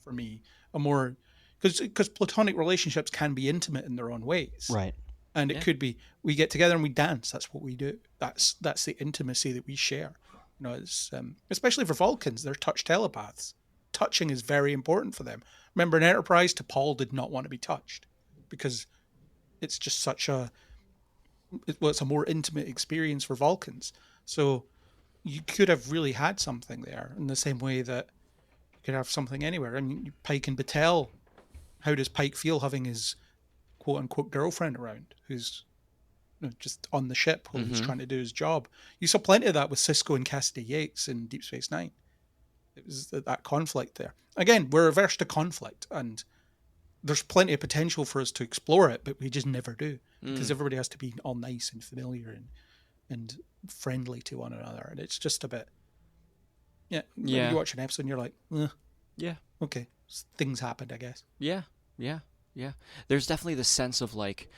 for me, a more because platonic relationships can be intimate in their own ways. Right. And it could be, we get together and we dance. That's what we do. That's the intimacy that we share. You know, it's especially for Vulcans, they're touch telepaths. Touching is very important for them. Remember in Enterprise, T'Pol did not want to be touched because it's just such it's a more intimate experience for Vulcans. So you could have really had something there in the same way that you could have something anywhere. I mean, Pike and Battelle, how does Pike feel having his quote-unquote girlfriend around who's just on the ship while he's trying to do his job? You saw plenty of that with Sisko and Cassidy Yates in Deep Space Nine. It was that conflict there. Again, we're averse to conflict, and there's plenty of potential for us to explore it, but we just never do because everybody has to be all nice and familiar and friendly to one another, and it's just a bit. Yeah. You watch an episode and you're like, yeah, okay, things happened, I guess. Yeah. There's definitely the sense of like,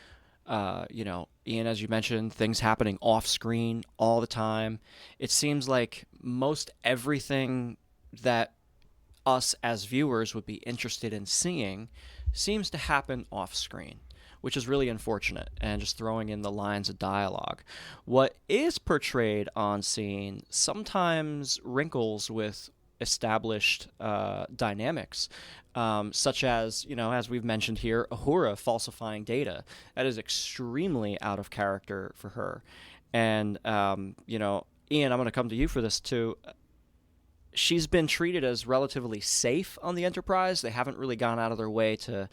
Ian, as you mentioned, things happening off screen all the time. It seems like most everything that us as viewers would be interested in seeing seems to happen off screen, which is really unfortunate, and just throwing in the lines of dialogue. What is portrayed on scene sometimes wrinkles with established dynamics, such as, as we've mentioned here, Uhura falsifying data. That is extremely out of character for her. And, Ian, I'm going to come to you for this too. She's been treated as relatively safe on the Enterprise. They haven't really gone out of their way to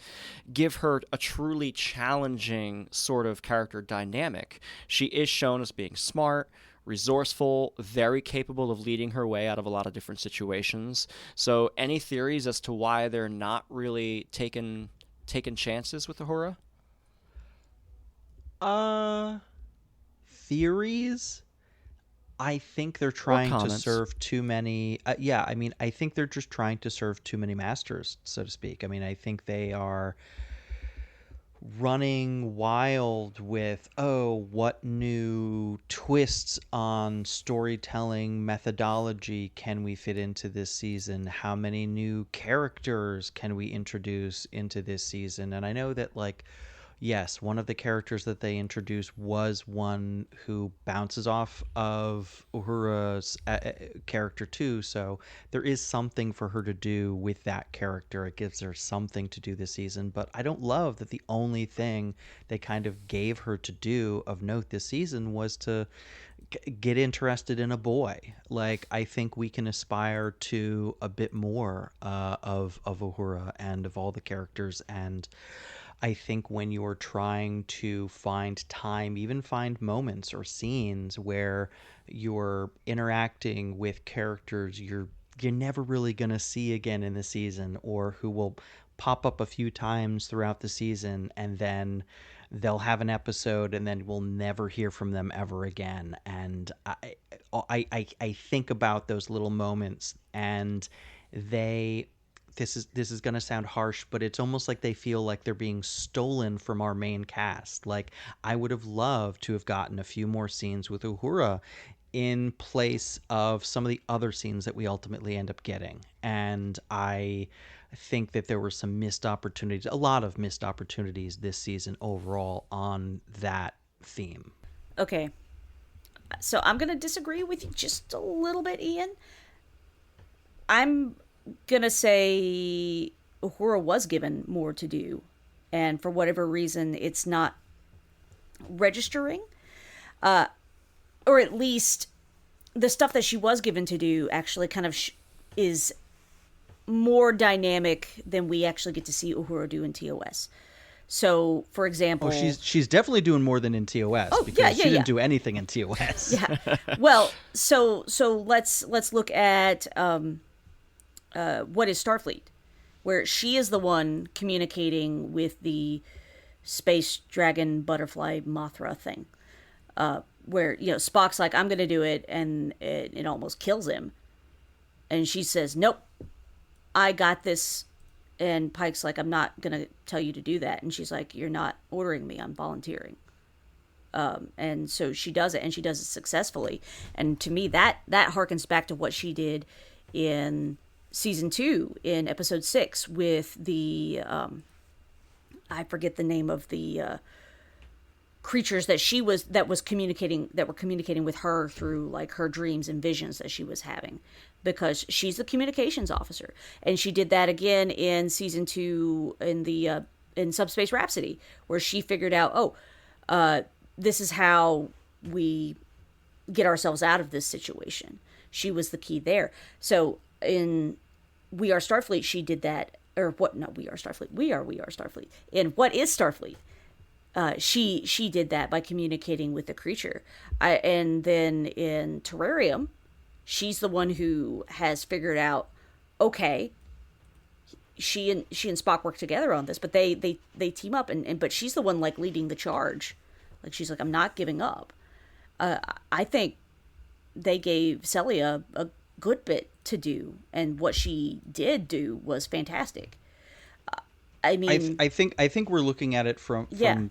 give her a truly challenging sort of character dynamic. She is shown as being smart, resourceful, very capable of leading her way out of a lot of different situations. So any theories as to why they're not really taking chances with Uhura? Theories? I think they're trying to serve too many. I think they're just trying to serve too many masters, so to speak. I mean, I think they are running wild with, what new twists on storytelling methodology can we fit into this season? How many new characters can we introduce into this season? And I know that, like, yes, one of the characters that they introduced was one who bounces off of Uhura's character too, so there is something for her to do with that character. It gives her something to do this season, but I don't love that the only thing they kind of gave her to do of note this season was to get interested in a boy. Like, I think we can aspire to a bit more of Uhura and of all the characters, and I think when you're trying to find time, even find moments or scenes where you're interacting with characters you're never really going to see again in the season, or who will pop up a few times throughout the season and then they'll have an episode and then we'll never hear from them ever again. And I think about those little moments, and this is going to sound harsh, but it's almost like they feel like they're being stolen from our main cast. Like, I would have loved to have gotten a few more scenes with Uhura in place of some of the other scenes that we ultimately end up getting. And I think that there were some missed opportunities, a lot of missed opportunities this season overall on that theme. Okay. So I'm going to disagree with you just a little bit, Ian. I'm gonna say Uhura was given more to do, and for whatever reason it's not registering, or at least the stuff that she was given to do actually kind of is more dynamic than we actually get to see Uhura do in TOS. So, for example, she's definitely doing more than in TOS, because she didn't do anything in TOS. Yeah. Well, so let's look at what is Starfleet, where she is the one communicating with the space dragon butterfly Mothra thing, where Spock's like, I'm gonna do it, and it almost kills him, and she says, nope, I got this, and Pike's like, I'm not gonna tell you to do that, and she's like, you're not ordering me, I'm volunteering. And so she does it, and she does it successfully, and to me that harkens back to what she did in season 2 in episode 6 with the I forget the name of the creatures that were communicating with her through like her dreams and visions that she was having, because she's the communications officer. And she did that again in season 2 in Subspace Rhapsody, where she figured out, this is how we get ourselves out of this situation. She was the key there. So in We Are Starfleet, she did that. Or what? No, We Are Starfleet. We Are Starfleet. In What Is Starfleet? She did that by communicating with the creature. And then in Terrarium, she's the one who has figured out, okay, she and Spock work together on this, but they team up, but she's the one like leading the charge. Like she's like, I'm not giving up. I think they gave Celia a good bit to do, and what she did do was fantastic. I mean, I think we're looking at it from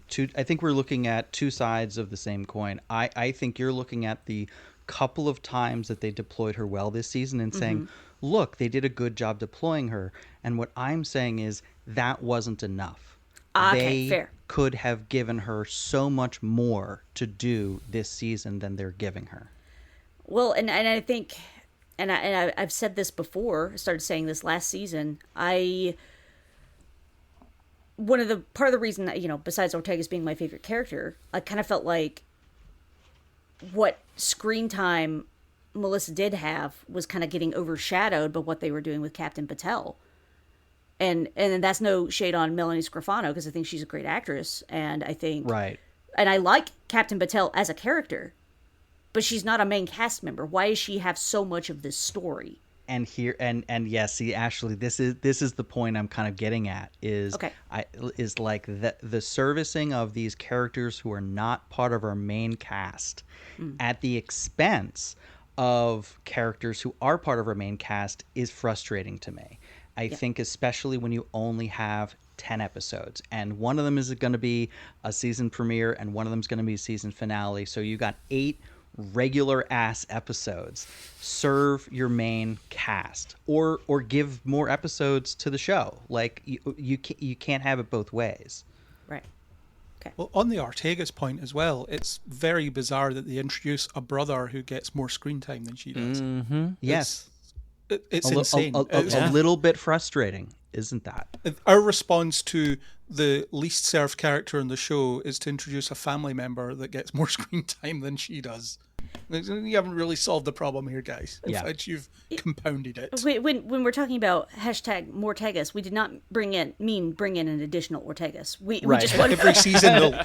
two. I think we're looking at two sides of the same coin. I think you're looking at the couple of times that they deployed her well this season and saying, look, they did a good job deploying her. And what I'm saying is that wasn't enough. Okay, fair. Could have given her so much more to do this season than they're giving her. Well, and I think, I've said this before. I started saying this last season. Part of the reason that, besides Ortega's being my favorite character, I kind of felt like what screen time Melissa did have was kind of getting overshadowed by what they were doing with Captain Patel. And that's no shade on Melanie Scrofano, because I think she's a great actress, and I think right. And I like Captain Patel as a character, but she's not a main cast member. Why does she have so much of this story? And here and yes, see, Ashley, this is the point I'm kind of getting at is like the servicing of these characters who are not part of our main cast at the expense of characters who are part of our main cast is frustrating to me. I think especially when you only have 10 episodes, and one of them is going to be a season premiere and one of them is going to be a season finale. So you got 8 regular ass episodes. Serve your main cast, or give more episodes to the show. Like you can't have it both ways. Right. Okay. Well, on the Ortega's point as well, it's very bizarre that they introduce a brother who gets more screen time than she does. Mm-hmm. Yes. It's insane. A little bit frustrating, isn't that? Our response to the least served character in the show is to introduce a family member that gets more screen time than she does. You haven't really solved the problem here, guys. In fact, you've compounded it. When we're talking about hashtag Mortegas, we did not bring in an additional Ortegas. We just want every season.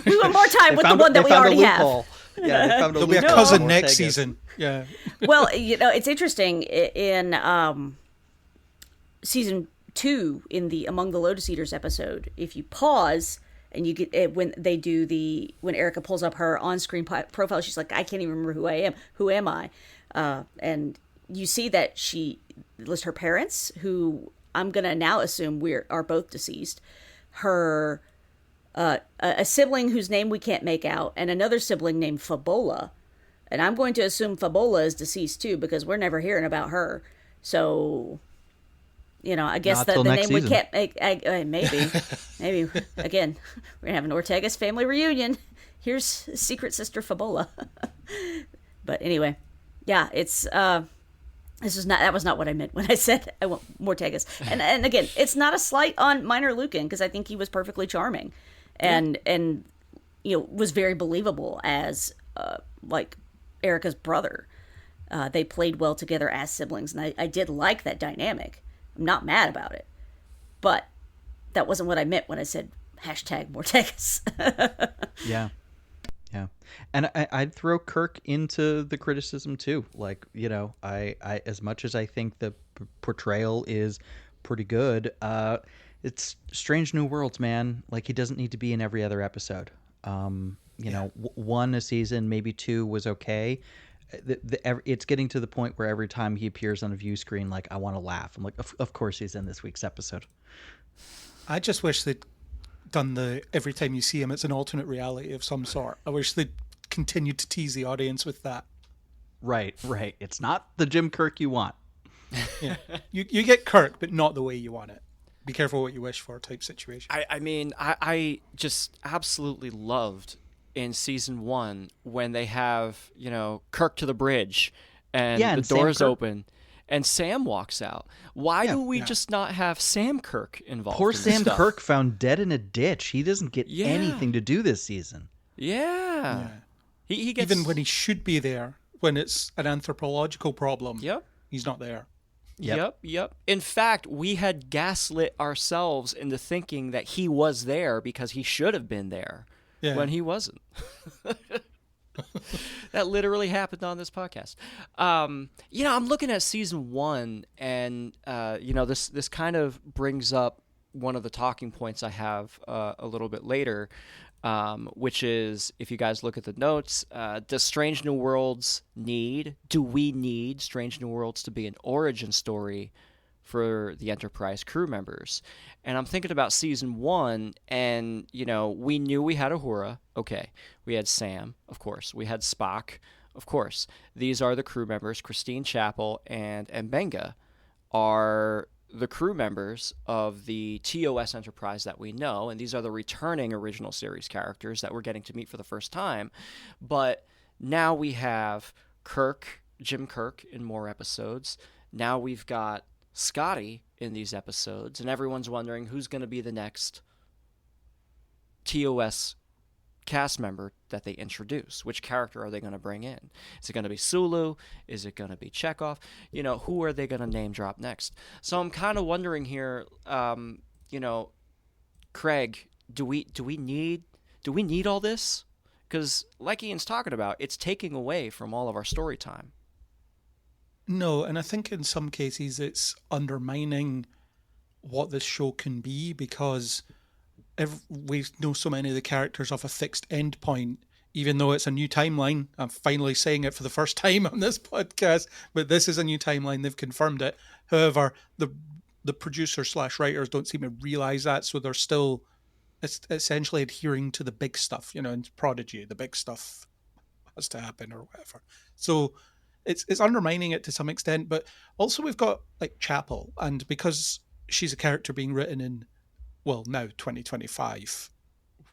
We want more time with the one that we already have. Yeah, they found a there'll be a cousin next season. Yeah. Well, it's interesting in season 2 in the Among the Lotus Eaters episode. If you pause and you get when Erica pulls up her on-screen profile, she's like, I can't even remember who I am. Who am I? And you see that she lists her parents, who I'm gonna now assume are both deceased. Her a sibling whose name we can't make out, and another sibling named Fabola. And I'm going to assume Fabola is deceased too, because we're never hearing about her. So, I guess the name season. We can't make. Maybe again, we're gonna have an Ortega's family reunion. Here's secret sister Fabola. But anyway, yeah, it's that was not what I meant when I said I want Mortegas. And again, it's not a slight on Minor Lucan, because I think he was perfectly charming, and was very believable as like Erica's brother. They played well together as siblings, and I did like that dynamic. I'm not mad about it, but that wasn't what I meant when I said hashtag Mortegas. Yeah. And I'd throw Kirk into the criticism too. Like, I as much as I think the portrayal is pretty good, it's Strange New Worlds, man. Like, he doesn't need to be in every other episode. One a season, maybe 2 was okay. It's getting to the point where every time he appears on a view screen, like, I want to laugh. I'm like, of course he's in this week's episode. I just wish they'd done every time you see him, it's an alternate reality of some sort. I wish they'd continued to tease the audience with that. Right. It's not the Jim Kirk you want. Yeah. You get Kirk, but not the way you want it. Be careful what you wish for type situation. I mean, I just absolutely loved in season 1 when they have, Kirk to the bridge and Yeah, the and Sam doors Kirk. open and Sam walks out. Why do we just not have Sam Kirk involved Poor in this Sam stuff? Kirk found dead in a ditch. He doesn't get Yeah. anything to do this season. Yeah. He gets... Even when he should be there, when it's an anthropological problem, Yep. he's not there. Yep. In fact, we had gaslit ourselves into thinking that he was there because he should have been there when he wasn't. That literally happened on this podcast. I'm looking at season 1, and this kind of brings up one of the talking points I have a little bit later, which is, if you guys look at the notes, do we need Strange New Worlds to be an origin story for the Enterprise crew members? And I'm thinking about season 1, and, we knew we had Uhura. Okay. We had Sam, of course. We had Spock, of course. These are the crew members. Christine Chapel and Mbenga are the crew members of the TOS Enterprise that we know, and these are the returning original series characters that we're getting to meet for the first time. But now we have Jim Kirk in more episodes. Now we've got Scotty in these episodes, and everyone's wondering who's going to be the next TOS cast member that they introduce. Which character are they going to bring in? Is it going to be Sulu? Is it going to be Chekhov? Who are they going to name drop next? So I'm kind of wondering here, Craig, do we need all this? Because like Ian's talking about, it's taking away from all of our story time. No, and I think in some cases it's undermining what this show can be, because we know so many of the characters have a fixed end point, even though it's a new timeline. I'm finally saying it for the first time on this podcast, but this is a new timeline. They've confirmed it. However, the producers / writers don't seem to realize that, so they're still essentially adhering to the big stuff. In Prodigy, the big stuff has to happen or whatever. So it's undermining it to some extent, but also we've got like Chapel, and because she's a character being written in, well, now 2025,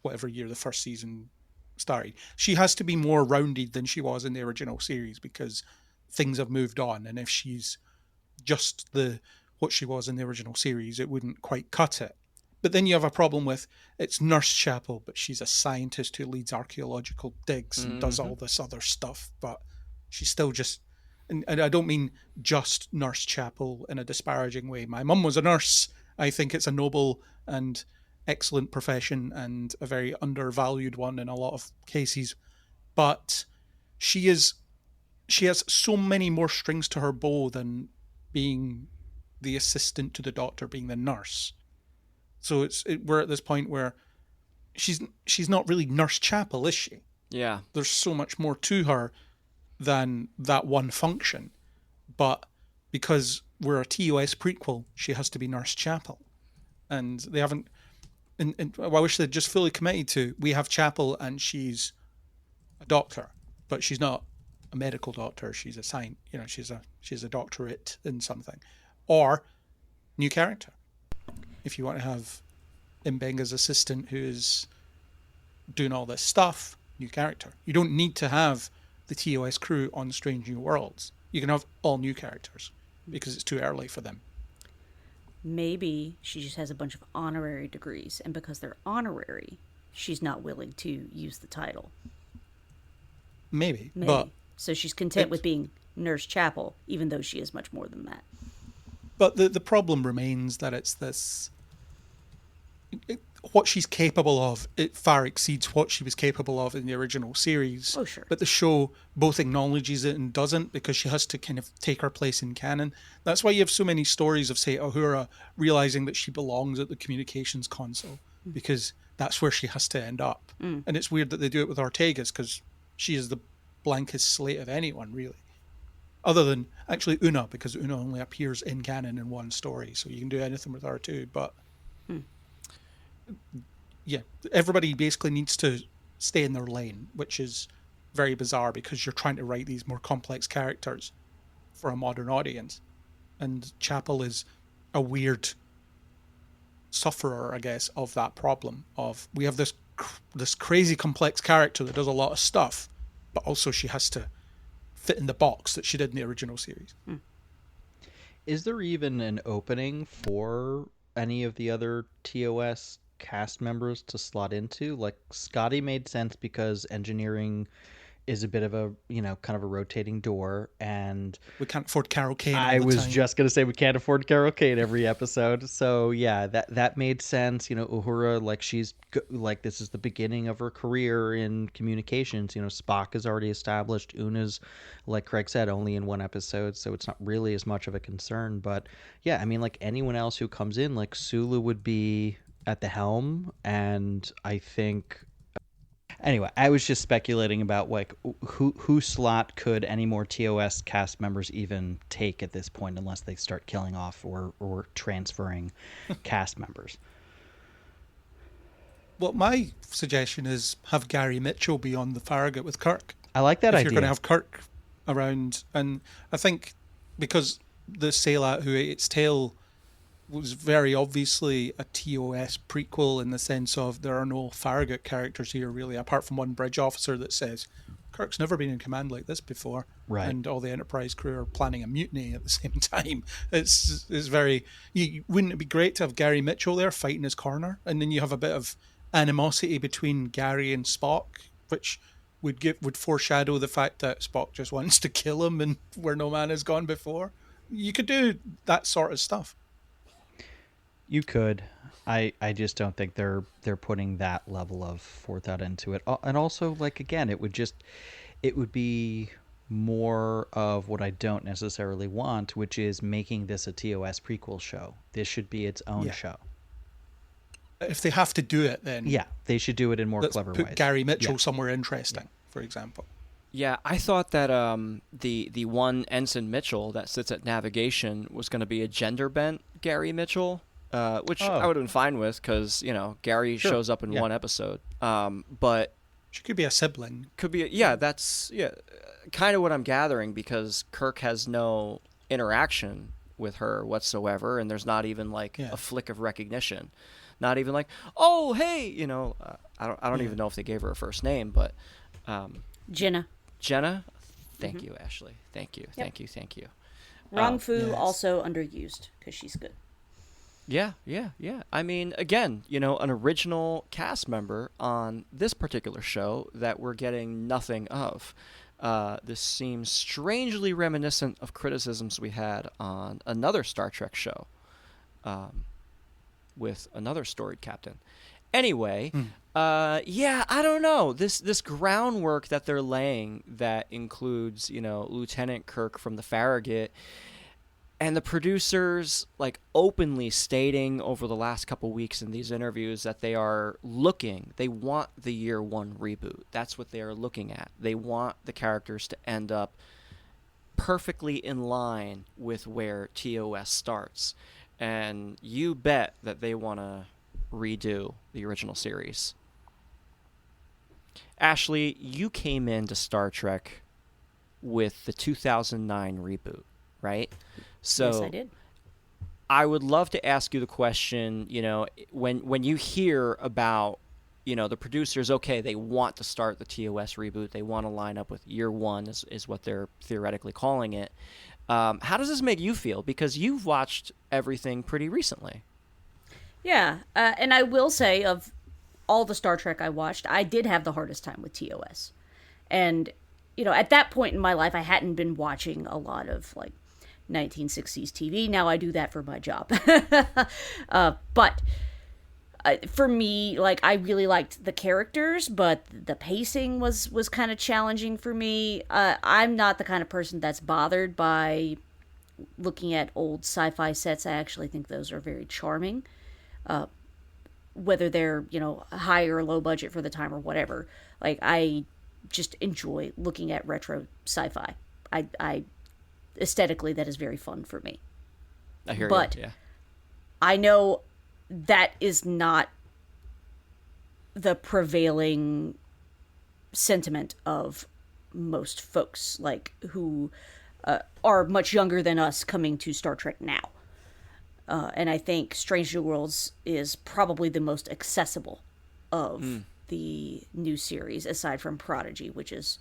whatever year the first season started, she has to be more rounded than she was in the original series, because things have moved on, and if she's just what she was in the original series, it wouldn't quite cut it. But then you have a problem with, it's Nurse Chapel, but she's a scientist who leads archaeological digs and does all this other stuff, but she's still just, and I don't mean just Nurse Chapel in a disparaging way. My mum was a nurse. I think it's a noble and excellent profession, and a very undervalued one in a lot of cases. But she has so many more strings to her bow than being the assistant to the doctor, being the nurse. So we're at this point where she's not really Nurse Chapel, is she? Yeah. There's so much more to her than that one function. But because we're a TOS prequel, she has to be Nurse Chapel. And they haven't... And I wish they'd just fully committed to, we have Chapel and she's a doctor, but she's not a medical doctor. She's a she's a doctorate in something. Or new character. If you want to have Mbenga's assistant who's doing all this stuff, new character. You don't need to have the TOS crew on Strange New Worlds. You can have all new characters because it's too early for them. Maybe she just has a bunch of honorary degrees, and because they're honorary, she's not willing to use the title. Maybe. But so she's content with being Nurse Chapel, even though she is much more than that. But the problem remains that it's this... what she's capable of, it far exceeds what she was capable of in the original series. Oh, sure. But the show both acknowledges it and doesn't, because she has to kind of take her place in canon. That's why you have so many stories of, say, Uhura realizing that she belongs at the communications console, because that's where she has to end up. And it's weird that they do it with Ortega's, because she is the blankest slate of anyone, really. Other than, actually, Una, because Una only appears in canon in one story, so you can do anything with her too, but... Yeah, everybody basically needs to stay in their lane, which is very bizarre because you're trying to write these more complex characters for a modern audience. and Chapel is a weird sufferer, I guess, of that problem. Of we have this crazy complex character that does a lot of stuff, but also she has to fit in the box that she did in the original series. Is there even an opening for any of the other TOS cast members to slot into? Like, Scotty made sense because engineering is a bit of a, kind of a rotating door, and We can't afford Carol Kane all I the was time. just going to say we can't afford Carol Kane every episode. So yeah, that made sense. Uhura, like, like, this is the beginning of her career in communications. Spock is already established. Una's, like Craig said, only in one episode, so it's not really as much of a concern. But yeah, I mean, like, anyone else who comes in, like, Sulu would be at the helm, and I think. Anyway, I was just speculating about, like, who slot could any more TOS cast members even take at this point, unless they start killing off or transferring cast members. Well, my suggestion is have Gary Mitchell be on the Farragut with Kirk. I like that if idea. You're going to have Kirk around, and I think because the Sailor Who Ate Its Tail was very obviously a TOS prequel in the sense of there are no Farragut characters here really, apart from one bridge officer that says Kirk's never been in command like this before, right? And all the Enterprise crew are planning a mutiny at the same time. It's very. Wouldn't it be great to have Gary Mitchell there fighting his corner, and then you have a bit of animosity between Gary and Spock, which would foreshadow the fact that Spock just wants to kill him, and where no man has gone before. You could do that sort of stuff. You could. I just don't think they're putting that level of forethought into it. And also, like, again, it would be more of what I don't necessarily want, which is making this a TOS prequel show. This should be its own show. If they have to do it, then yeah, they should do it in more clever ways. Put Gary Mitchell somewhere interesting, for example. Yeah, I thought that the one Ensign Mitchell that sits at navigation was going to be a gender bent Gary Mitchell. Which I would have been fine with because, Gary shows up in one episode. But she could be a sibling. Could be, that's kind of what I'm gathering, because Kirk has no interaction with her whatsoever, and there's not even like a flick of recognition. Not even like, oh, hey, I don't even know if they gave her a first name, but Jenna. Thank you, Ashley. Thank you. Rong Fu also underused because she's good. Yeah. I mean, again, an original cast member on this particular show that we're getting nothing of. This seems strangely reminiscent of criticisms we had on another Star Trek show with another storied captain. Anyway, I don't know. This groundwork that they're laying that includes, Lieutenant Kirk from the Farragut, and the producers, like, openly stating over the last couple weeks in these interviews that they want the year one reboot. That's what they are looking at. They want the characters to end up perfectly in line with where TOS starts. And you bet that they want to redo the original series. Ashley, you came into Star Trek with the 2009 reboot, right? So yes, I did. I would love to ask you the question, when you hear about, the producers, okay, they want to start the TOS reboot, they want to line up with year one is what they're theoretically calling it. How does this make you feel? Because you've watched everything pretty recently. Yeah, and I will say, of all the Star Trek I watched, I did have the hardest time with TOS. And, at that point in my life, I hadn't been watching a lot of, like, 1960s TV. Now I do that for my job. But for me, like, I really liked the characters, but the pacing was kind of challenging for me. I'm not the kind of person that's bothered by looking at old sci-fi sets. I actually think those are very charming. Whether they're, high or low budget for the time or whatever. Like, I just enjoy looking at retro sci-fi. I aesthetically, that is very fun for me. I hear but you. Yeah. I know that is not the prevailing sentiment of most folks, like, who are much younger than us coming to Star Trek now. And I think Strange New Worlds is probably the most accessible of the new series, aside from Prodigy, which is,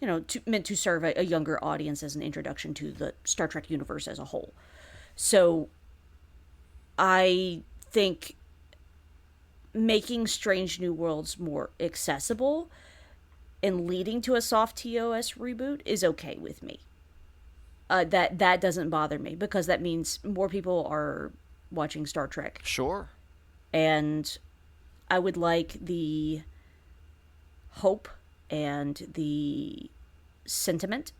meant to serve a younger audience as an introduction to the Star Trek universe as a whole. So I think making Strange New Worlds more accessible and leading to a soft TOS reboot is okay with me. That doesn't bother me, because that means more people are watching Star Trek. Sure. And I would like the hope and the sentiment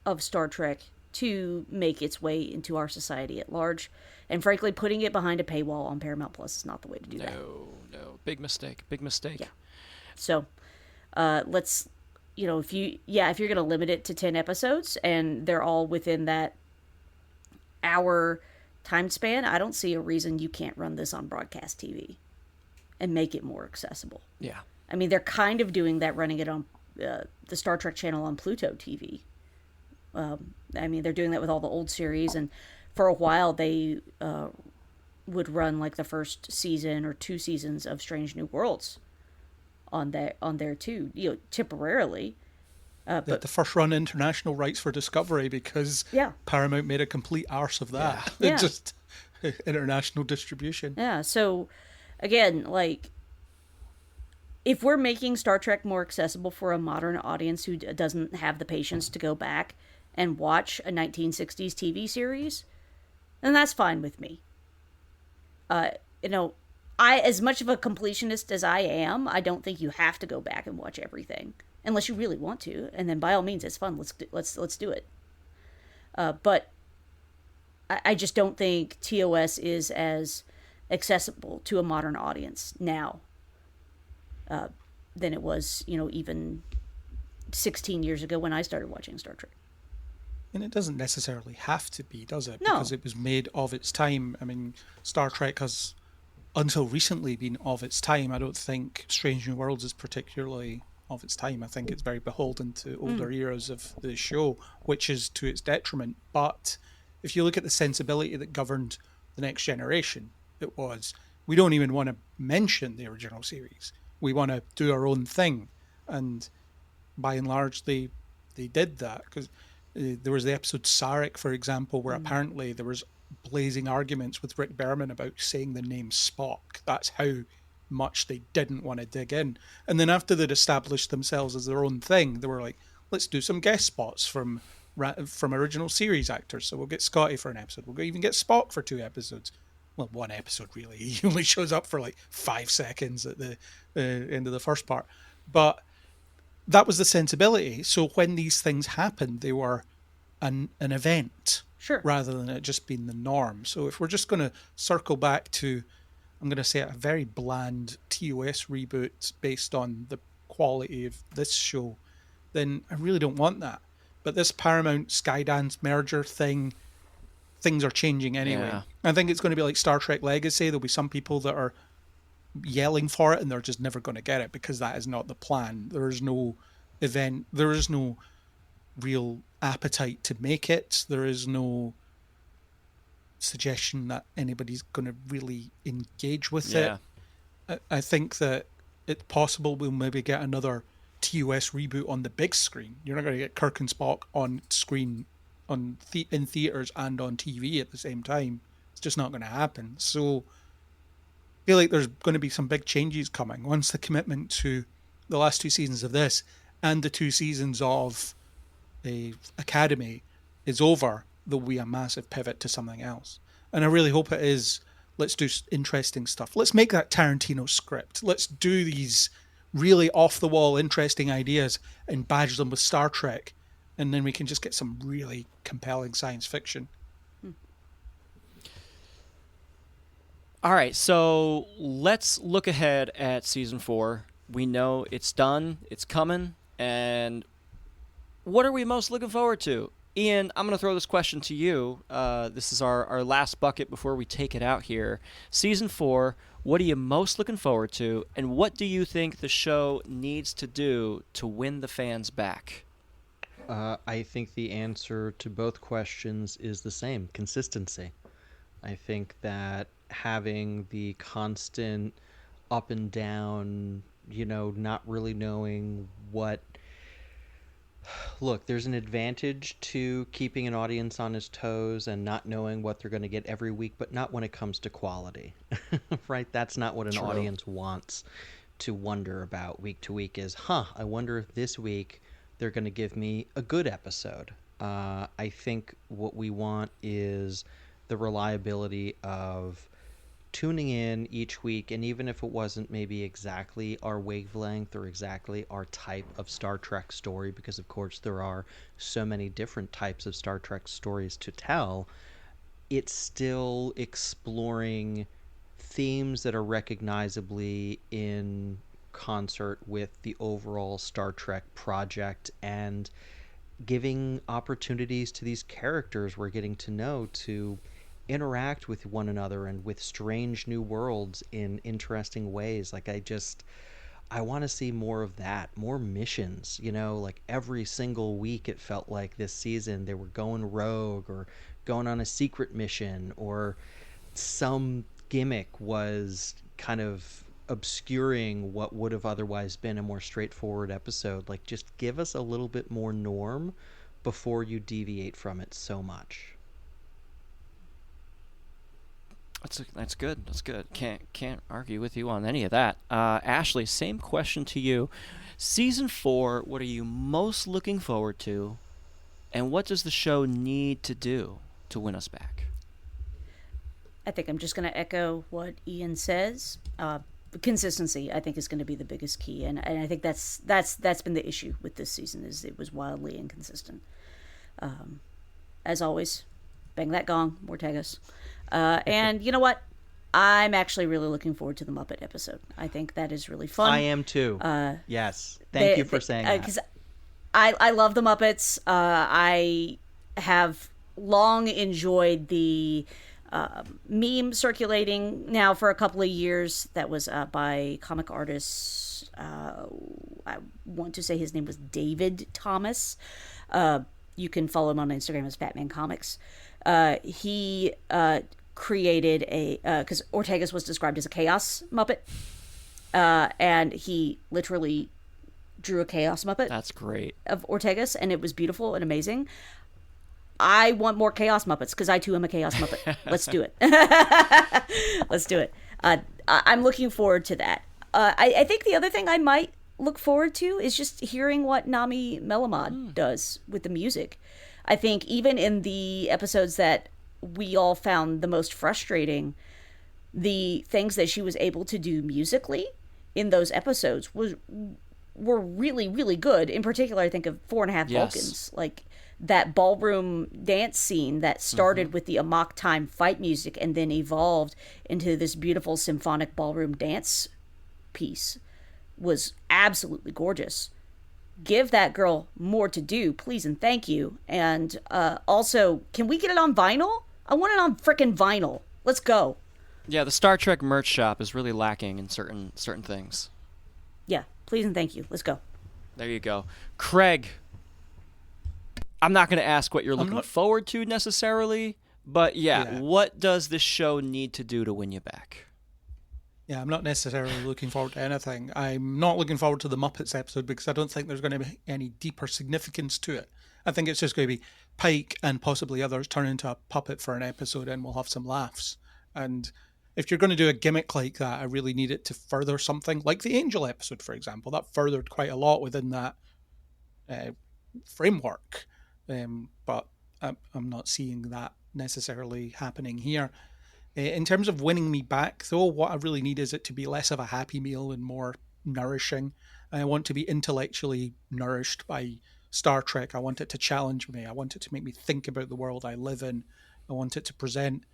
of Star Trek to make its way into our society at large. And frankly, putting it behind a paywall on Paramount Plus is not the way to do that. No. Big mistake. Yeah. So, let's... if you're going to limit it to 10 episodes and they're all within that hour time span, I don't see a reason you can't run this on broadcast TV and make it more accessible. Yeah. I mean, they're kind of doing that, running it on the Star Trek channel on Pluto TV. They're doing that with all the old series, and for a while they would run like the first season or 2 seasons of Strange New Worlds on there too, temporarily. But the first run international rights for Discovery, because Paramount made a complete arse of that. Yeah. Just international distribution. Yeah. So again, like, if we're making Star Trek more accessible for a modern audience who doesn't have the patience to go back and watch a 1960s TV series, then that's fine with me. As much of a completionist as I am, I don't think you have to go back and watch everything unless you really want to. And then by all means, it's fun. Let's do it. But I just don't think TOS is as accessible to a modern audience now than it was, even 16 years ago when I started watching Star Trek. And it doesn't necessarily have to be, does it? No. Because it was made of its time. I mean, Star Trek has, until recently, been of its time. I don't think Strange New Worlds is particularly of its time. I think it's very beholden to older eras of the show, which is to its detriment. But if you look at the sensibility that governed The Next Generation, it was, we don't even want to mention the original series. We want to do our own thing. And by and large, they did that. Because there was the episode Sarek, for example, where apparently there was blazing arguments with Rick Berman about saying the name Spock. That's how much they didn't want to dig in. And then after they'd established themselves as their own thing, they were like, let's do some guest spots from original series actors. So we'll get Scotty for an episode. We'll even get Spock for 2 episodes. Well, 1 episode, really. He only shows up for like 5 seconds at the end of the first part. But that was the sensibility. So when these things happened, they were an event. Sure. Rather than it just being the norm. So if we're just going to circle back to, I'm going to say, a very bland TOS reboot based on the quality of this show, then I really don't want that. But this Paramount Skydance merger thing, things are changing anyway. Yeah. I think it's going to be like Star Trek Legacy. There'll be some people that are yelling for it and they're just never going to get it because that is not the plan. There is no event. There is no real appetite to make it. There is no suggestion that anybody's going to really engage with it. I think that it's possible we'll maybe get another TOS reboot on the big screen. You're not going to get Kirk and Spock on screen in theaters and on TV at the same time. It's just not going to happen. So I feel like there's going to be some big changes coming once the commitment to the last 2 seasons of this and the 2 seasons of the Academy is over. There'll be a massive pivot to something else. And I really hope it is, let's do interesting stuff. Let's make that Tarantino script. Let's do these really off-the-wall interesting ideas and badge them with Star Trek. And then we can just get some really compelling science fiction. All right, so let's look ahead at season 4. We know it's done, it's coming, and what are we most looking forward to? Ian, I'm going to throw this question to you. This is our last bucket before we take it out here. Season 4, what are you most looking forward to, and what do you think the show needs to do to win the fans back? I think the answer to both questions is the same: consistency. I think that having the constant up and down, not really knowing what. Look, there's an advantage to keeping an audience on his toes and not knowing what they're going to get every week, but not when it comes to quality, right? That's not what an True. audience wants to wonder about week to week is, I wonder if this week they're going to give me a good episode. I think what we want is the reliability of tuning in each week, and even if it wasn't maybe exactly our wavelength or exactly our type of Star Trek story, because of course there are so many different types of Star Trek stories to tell, it's still exploring themes that are recognizably in concert with the overall Star Trek project, and giving opportunities to these characters we're getting to know to interact with one another and with strange new worlds in interesting ways. Like, I want to see more of that, more missions, like every single week it felt like this season they were going rogue or going on a secret mission, or some gimmick was kind of obscuring what would have otherwise been a more straightforward episode. Like, just give us a little bit more norm before you deviate from it so much. That's good. That's good. Can't argue with you on any of that. Ashley, same question to you. Season 4, what are you most looking forward to, and what does the show need to do to win us back? I think I'm just going to echo what Ian says. Consistency, I think, is going to be the biggest key, and I think that's been the issue with this season, is it was wildly inconsistent. As always, bang that gong, Ortegas. And you know what? I'm actually really looking forward to the Muppet episode. I think that is really fun. I am too. Yes. Thank you for saying that. Because I love the Muppets. I have long enjoyed the meme circulating now for a couple of years that was by comic artist, I want to say his name was David Thomas. You can follow him on Instagram as Batman Comics. He created because Ortegas was described as a chaos Muppet, and he literally drew a chaos Muppet. That's great. Of Ortegas, and it was beautiful and amazing. I want more chaos Muppets, because I too am a chaos Muppet. Let's do it. Let's do it. I'm looking forward to that. I think the other thing I might look forward to is just hearing what Nami Melamod does with the music. I think even in the episodes that we all found the most frustrating, the things that she was able to do musically in those episodes were really, really good. In particular, I think of 4.5 Vulcans. Like, that ballroom dance scene that started with the Amok Time fight music and then evolved into this beautiful symphonic ballroom dance piece was absolutely gorgeous. Give that girl more to do, please and thank you. And also, can we get it on vinyl? I want it on frickin' vinyl. Let's go. Yeah, the Star Trek merch shop is really lacking in certain things. Yeah, please and thank you. Let's go. There you go. Craig, I'm not going to ask what you're looking forward to necessarily, but yeah, what does this show need to do to win you back? Yeah, I'm not necessarily looking forward to anything. I'm not looking forward to the Muppets episode because I don't think there's going to be any deeper significance to it. I think it's just going to be Pike and possibly others turn into a puppet for an episode and we'll have some laughs. And if you're going to do a gimmick like that, I really need it to further something, like the Angel episode, for example. That furthered quite a lot within that framework. But I'm not seeing that necessarily happening here. In terms of winning me back, though, what I really need is it to be less of a happy meal and more nourishing. I want to be intellectually nourished by Star Trek. I want it to challenge me. I want it to make me think about the world I live in. I want it to present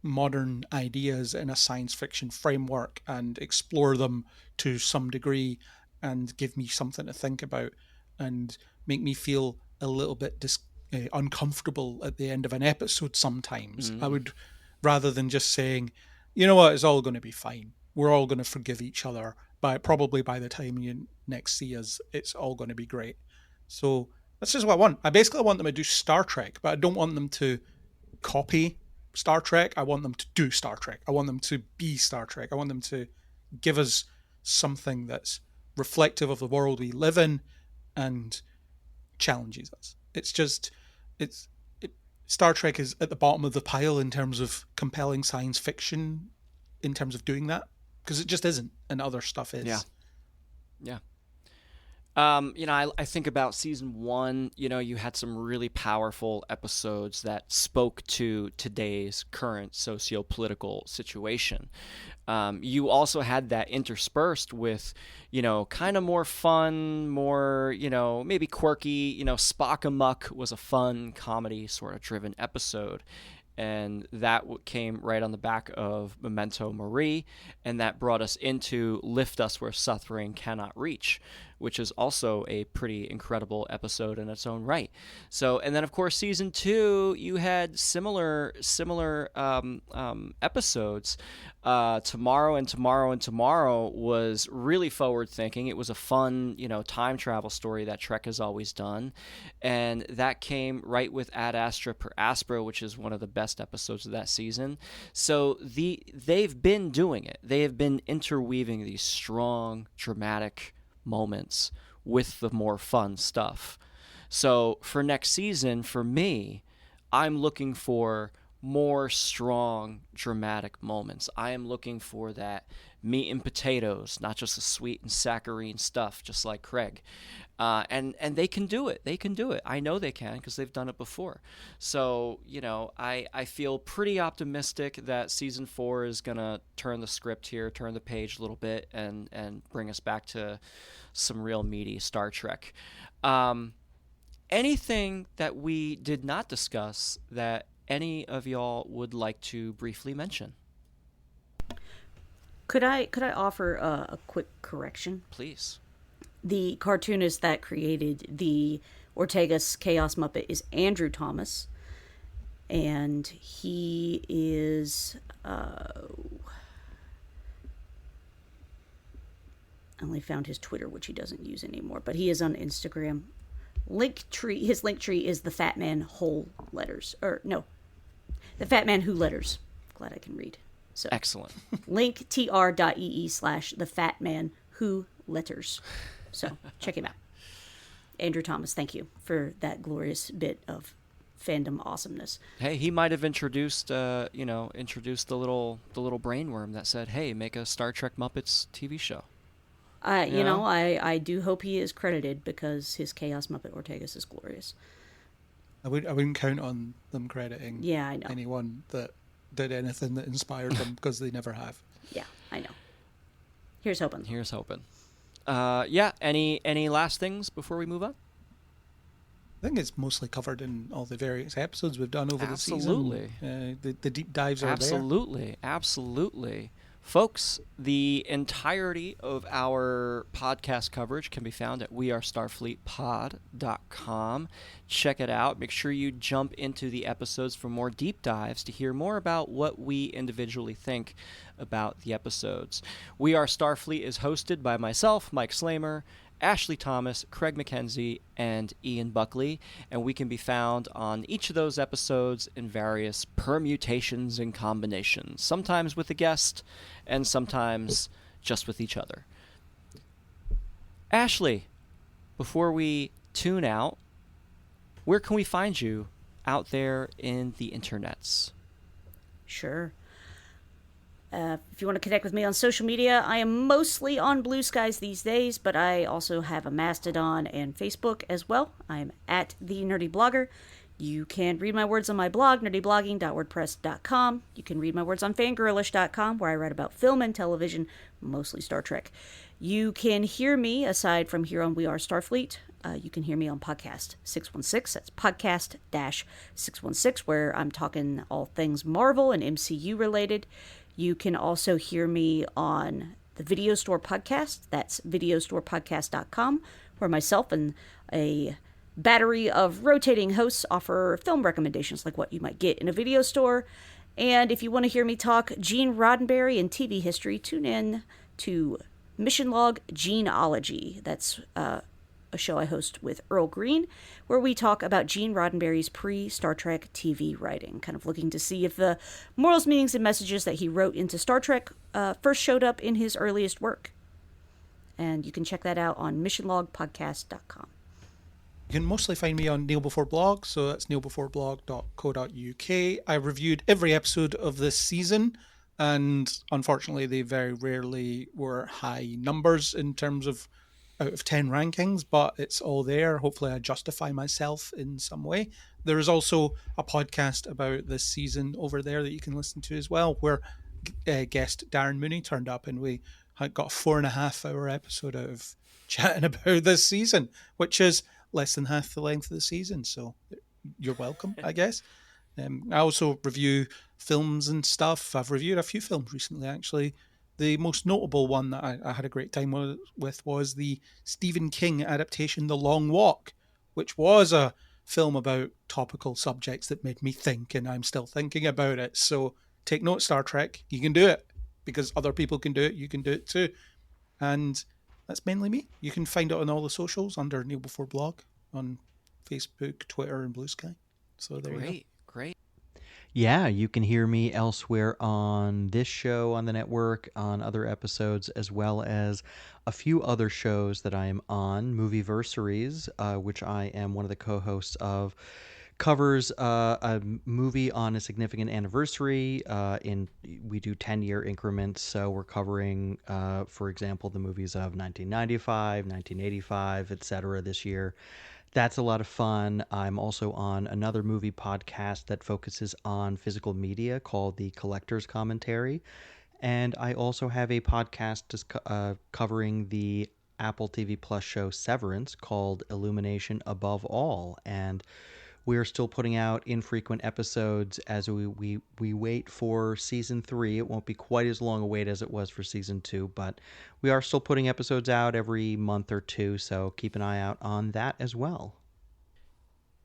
modern ideas in a science fiction framework and explore them to some degree and give me something to think about and make me feel a little bit uncomfortable at the end of an episode sometimes. I would, rather than just saying, you know what, it's all going to be fine. We're all going to forgive each other. Probably by the time you next see us, it's all going to be great. So That's just what I want. I basically want them to do Star Trek, but I don't want them to copy Star Trek. I want them to do Star Trek. I want them to be Star Trek. I want them to give us something that's reflective of the world we live in and challenges us. Star Trek is at the bottom of the pile in terms of compelling science fiction, in terms of doing that, because it just isn't, and other stuff is. Yeah. I think about season 1, you had some really powerful episodes that spoke to today's current socio-political situation. You also had that interspersed with, kind of more fun, more, maybe quirky, Spock Amuck was a fun comedy sort of driven episode. And that came right on the back of Memento Mori, and that brought us into Lift Us Where Suffering Cannot Reach, which is also a pretty incredible episode in its own right. So, and then of course season 2, you had similar episodes. Tomorrow and Tomorrow and Tomorrow was really forward thinking. It was a fun, time travel story that Trek has always done, and that came right with Ad Astra per Aspera, which is one of the best episodes of that season. So they've been doing it. They have been interweaving these strong, dramatic moments with the more fun stuff. So for next season, for me, I'm looking for more strong, dramatic moments. I am looking for that meat and potatoes, not just the sweet and saccharine stuff, just like Craig. And they can do it. They can do it. I know they can because they've done it before. So, I feel pretty optimistic that season 4 is going to turn the script here, turn the page a little bit, and bring us back to some real meaty Star Trek. Anything that we did not discuss that any of y'all would like to briefly mention? Could I offer a quick correction? Please. The cartoonist that created the Ortega's Chaos Muppet is Andrew Thomas, and he is I only found his Twitter, which he doesn't use anymore, but he is on Instagram. His link tree is the Fat Man Whole Letters, the Fat Man Who Letters. Glad I can read. So excellent. linktr.ee/the Fat Man Who Letters. So check him out. Andrew Thomas, thank you for that glorious bit of fandom awesomeness. Hey, he might have introduced the little brainworm that said, "Hey, make a Star Trek Muppets TV show." I do hope he is credited because his Chaos Muppet Ortegas is glorious. I wouldn't count on them crediting I know. anyone that did anything that inspired them because they never have. Yeah, I know. Here's hoping. Any last things before we move on? I think it's mostly covered in all the various episodes we've done over the season. Absolutely. The deep dives are there. Absolutely. Folks, the entirety of our podcast coverage can be found at wearestarfleetpod.com. Check it out. Make sure you jump into the episodes for more deep dives to hear more about what we individually think about the episodes. We Are Starfleet is hosted by myself, Mike Slamer, Ashley Thomas, Craig McKenzie, and Ian Buckley, and we can be found on each of those episodes in various permutations and combinations, sometimes with a guest and sometimes just with each other. Ashley, before we tune out, where can we find you out there in the internets? Sure. If you want to connect with me on social media, I am mostly on Blue Skies these days, but I also have a Mastodon and Facebook as well. I'm at The Nerdy Blogger. You can read my words on my blog, nerdyblogging.wordpress.com. You can read my words on fangirlish.com, where I write about film and television, mostly Star Trek. You can hear me, aside from here on We Are Starfleet, you can hear me on Podcast 616. That's Podcast-616, where I'm talking all things Marvel and MCU related. You can also hear me on the Video Store Podcast. That's videostorepodcast.com, where myself and a battery of rotating hosts offer film recommendations like what you might get in a video store. And if you want to hear me talk Gene Roddenberry and TV history, tune in to Mission Log Genealogy. That's a a show I host with Earl Green, where we talk about Gene Roddenberry's pre-Star Trek TV writing, kind of looking to see if the morals, meanings, and messages that he wrote into Star Trek first showed up in his earliest work. And you can check that out on missionlogpodcast.com. You can mostly find me on Kneel Before Blog, so that's kneelbeforeblog.co.uk. I reviewed every episode of this season, and unfortunately they very rarely were high numbers in terms of out of 10 rankings, but it's all there. Hopefully I justify myself in some way. There is also a podcast about this season over there that you can listen to as well, where guest Darren Mooney turned up, and we had got a 4.5 hour episode out of chatting about this season, which is less than half the length of the season, so you're welcome, I guess. I also review films and stuff. I've reviewed a few films recently, actually. The most notable one that I had a great time with was the Stephen King adaptation, The Long Walk, which was a film about topical subjects that made me think, and I'm still thinking about it. So take note, Star Trek, you can do it. Because other people can do it, you can do it too. And that's mainly me. You can find it on all the socials under Kneel Before Blog on Facebook, Twitter, and Blue Sky. So there you go. Great. Yeah, you can hear me elsewhere on this show on the network, on other episodes, as well as a few other shows that I am on. Movieversaries, which I am one of the co-hosts of, covers a movie on a significant anniversary. We do 10-year increments, so we're covering, for example, the movies of 1995, 1985, etc. this year. That's a lot of fun. I'm also on another movie podcast that focuses on physical media called The Collector's Commentary. And I also have a podcast covering the Apple TV Plus show Severance called Illumination Above All. And we are still putting out infrequent episodes as we wait for season 3. It won't be quite as long a wait as it was for season 2, but we are still putting episodes out every month or two, so keep an eye out on that as well.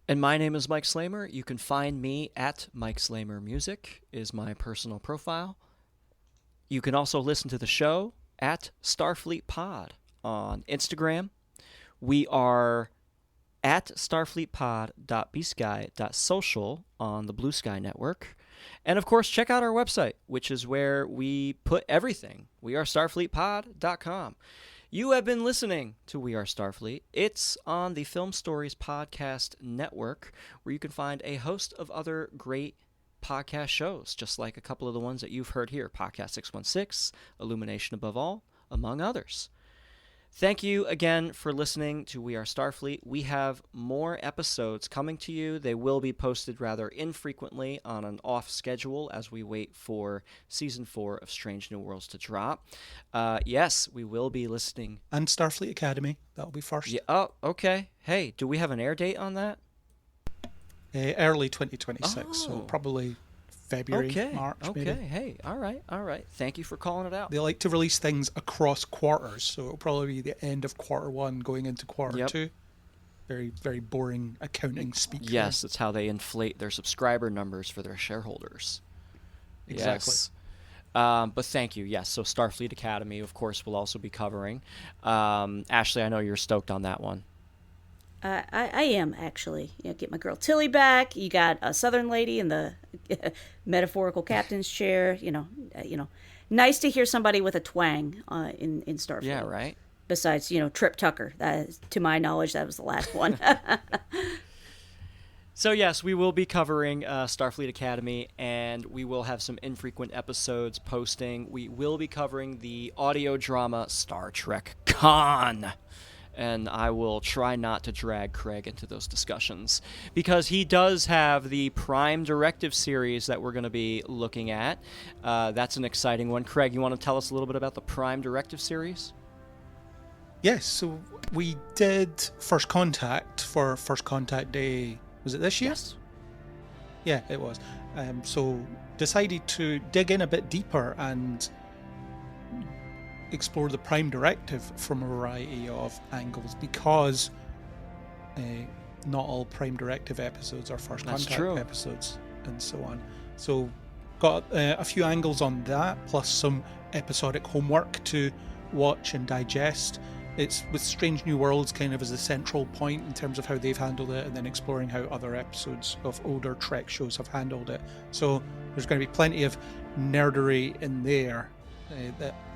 And my name is Mike Slamer. You can find me at Mike Slamer Music is my personal profile. You can also listen to the show at Starfleet Pod on Instagram. We are at starfleetpod.bsky.social on the Blue Sky Network. And of course, check out our website, which is where we put everything. wearestarfleetpod.com. You have been listening to We Are Starfleet. It's on the Film Stories Podcast Network, where you can find a host of other great podcast shows, just like a couple of the ones that you've heard here, Podcast 616, Illumination Above All, among others. Thank you again for listening to We Are Starfleet. We have more episodes coming to you. They will be posted rather infrequently on an off schedule as we wait for Season 4 of Strange New Worlds to drop. Yes, we will be listening. And Starfleet Academy, that'll be first. Yeah, oh, okay. Hey, do we have an air date on that? Early 2026, so probably February, March, maybe. Okay, hey, all right. Thank you for calling it out. They like to release things across quarters, so it'll probably be the end of quarter 1 going into quarter 2. Very, very boring accounting speak. Yes, that's how they inflate their subscriber numbers for their shareholders. Exactly. Yes. But thank you. Yes, so Starfleet Academy, of course, will also be covering. Ashley, I know you're stoked on that one. I am, actually. Get my girl Tilly back. You got a Southern lady in the metaphorical captain's chair. Nice to hear somebody with a twang in Starfleet. Yeah, right. Besides, Trip Tucker. That is, to my knowledge, that was the last one. So yes, we will be covering Starfleet Academy, and we will have some infrequent episodes posting. We will be covering the audio drama Star Trek Con. And I will try not to drag Craig into those discussions, because he does have the Prime Directive series that we're going to be looking at. That's an exciting one. Craig, you want to tell us a little bit about the Prime Directive series? Yes, so we did First Contact for First Contact Day. Was it this year? Yes. Yeah, it was. So decided to dig in a bit deeper and explore the Prime Directive from a variety of angles, because not all Prime Directive episodes are First Contact episodes, and so on. So got a few angles on that, plus some episodic homework to watch and digest. it's with Strange New Worlds kind of as the central point in terms of how they've handled it, and then exploring how other episodes of older Trek shows have handled it. So there's going to be plenty of nerdery in there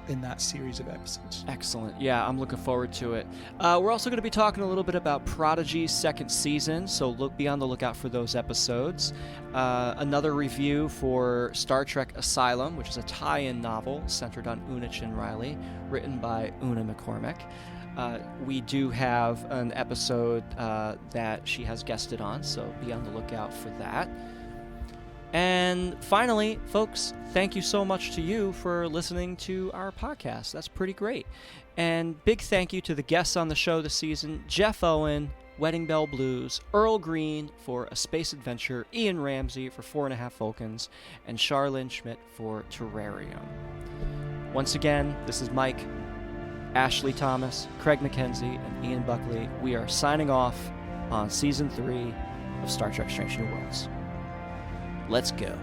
in that series of episodes. Excellent. Yeah, I'm looking forward to it. We're also going to be talking a little bit about Prodigy's second season, so be on the lookout for those episodes. Another review for Star Trek Asylum, which is a tie-in novel centered on Una Chin Riley, written by Una McCormack. We do have an episode that she has guested on, so be on the lookout for that. And finally, folks, thank you so much to you for listening to our podcast. That's pretty great. And big thank you to the guests on the show this season: Jeff Owen, Wedding Bell Blues; Earl Green for A Space Adventure; Ian Ramsey for 4.5 Vulcans; and Charlene Schmidt for Terrarium. Once again, this is Mike, Ashley Thomas, Craig McKenzie, and Ian Buckley. We are signing off on Season 3 of Star Trek Strange New Worlds. Let's go.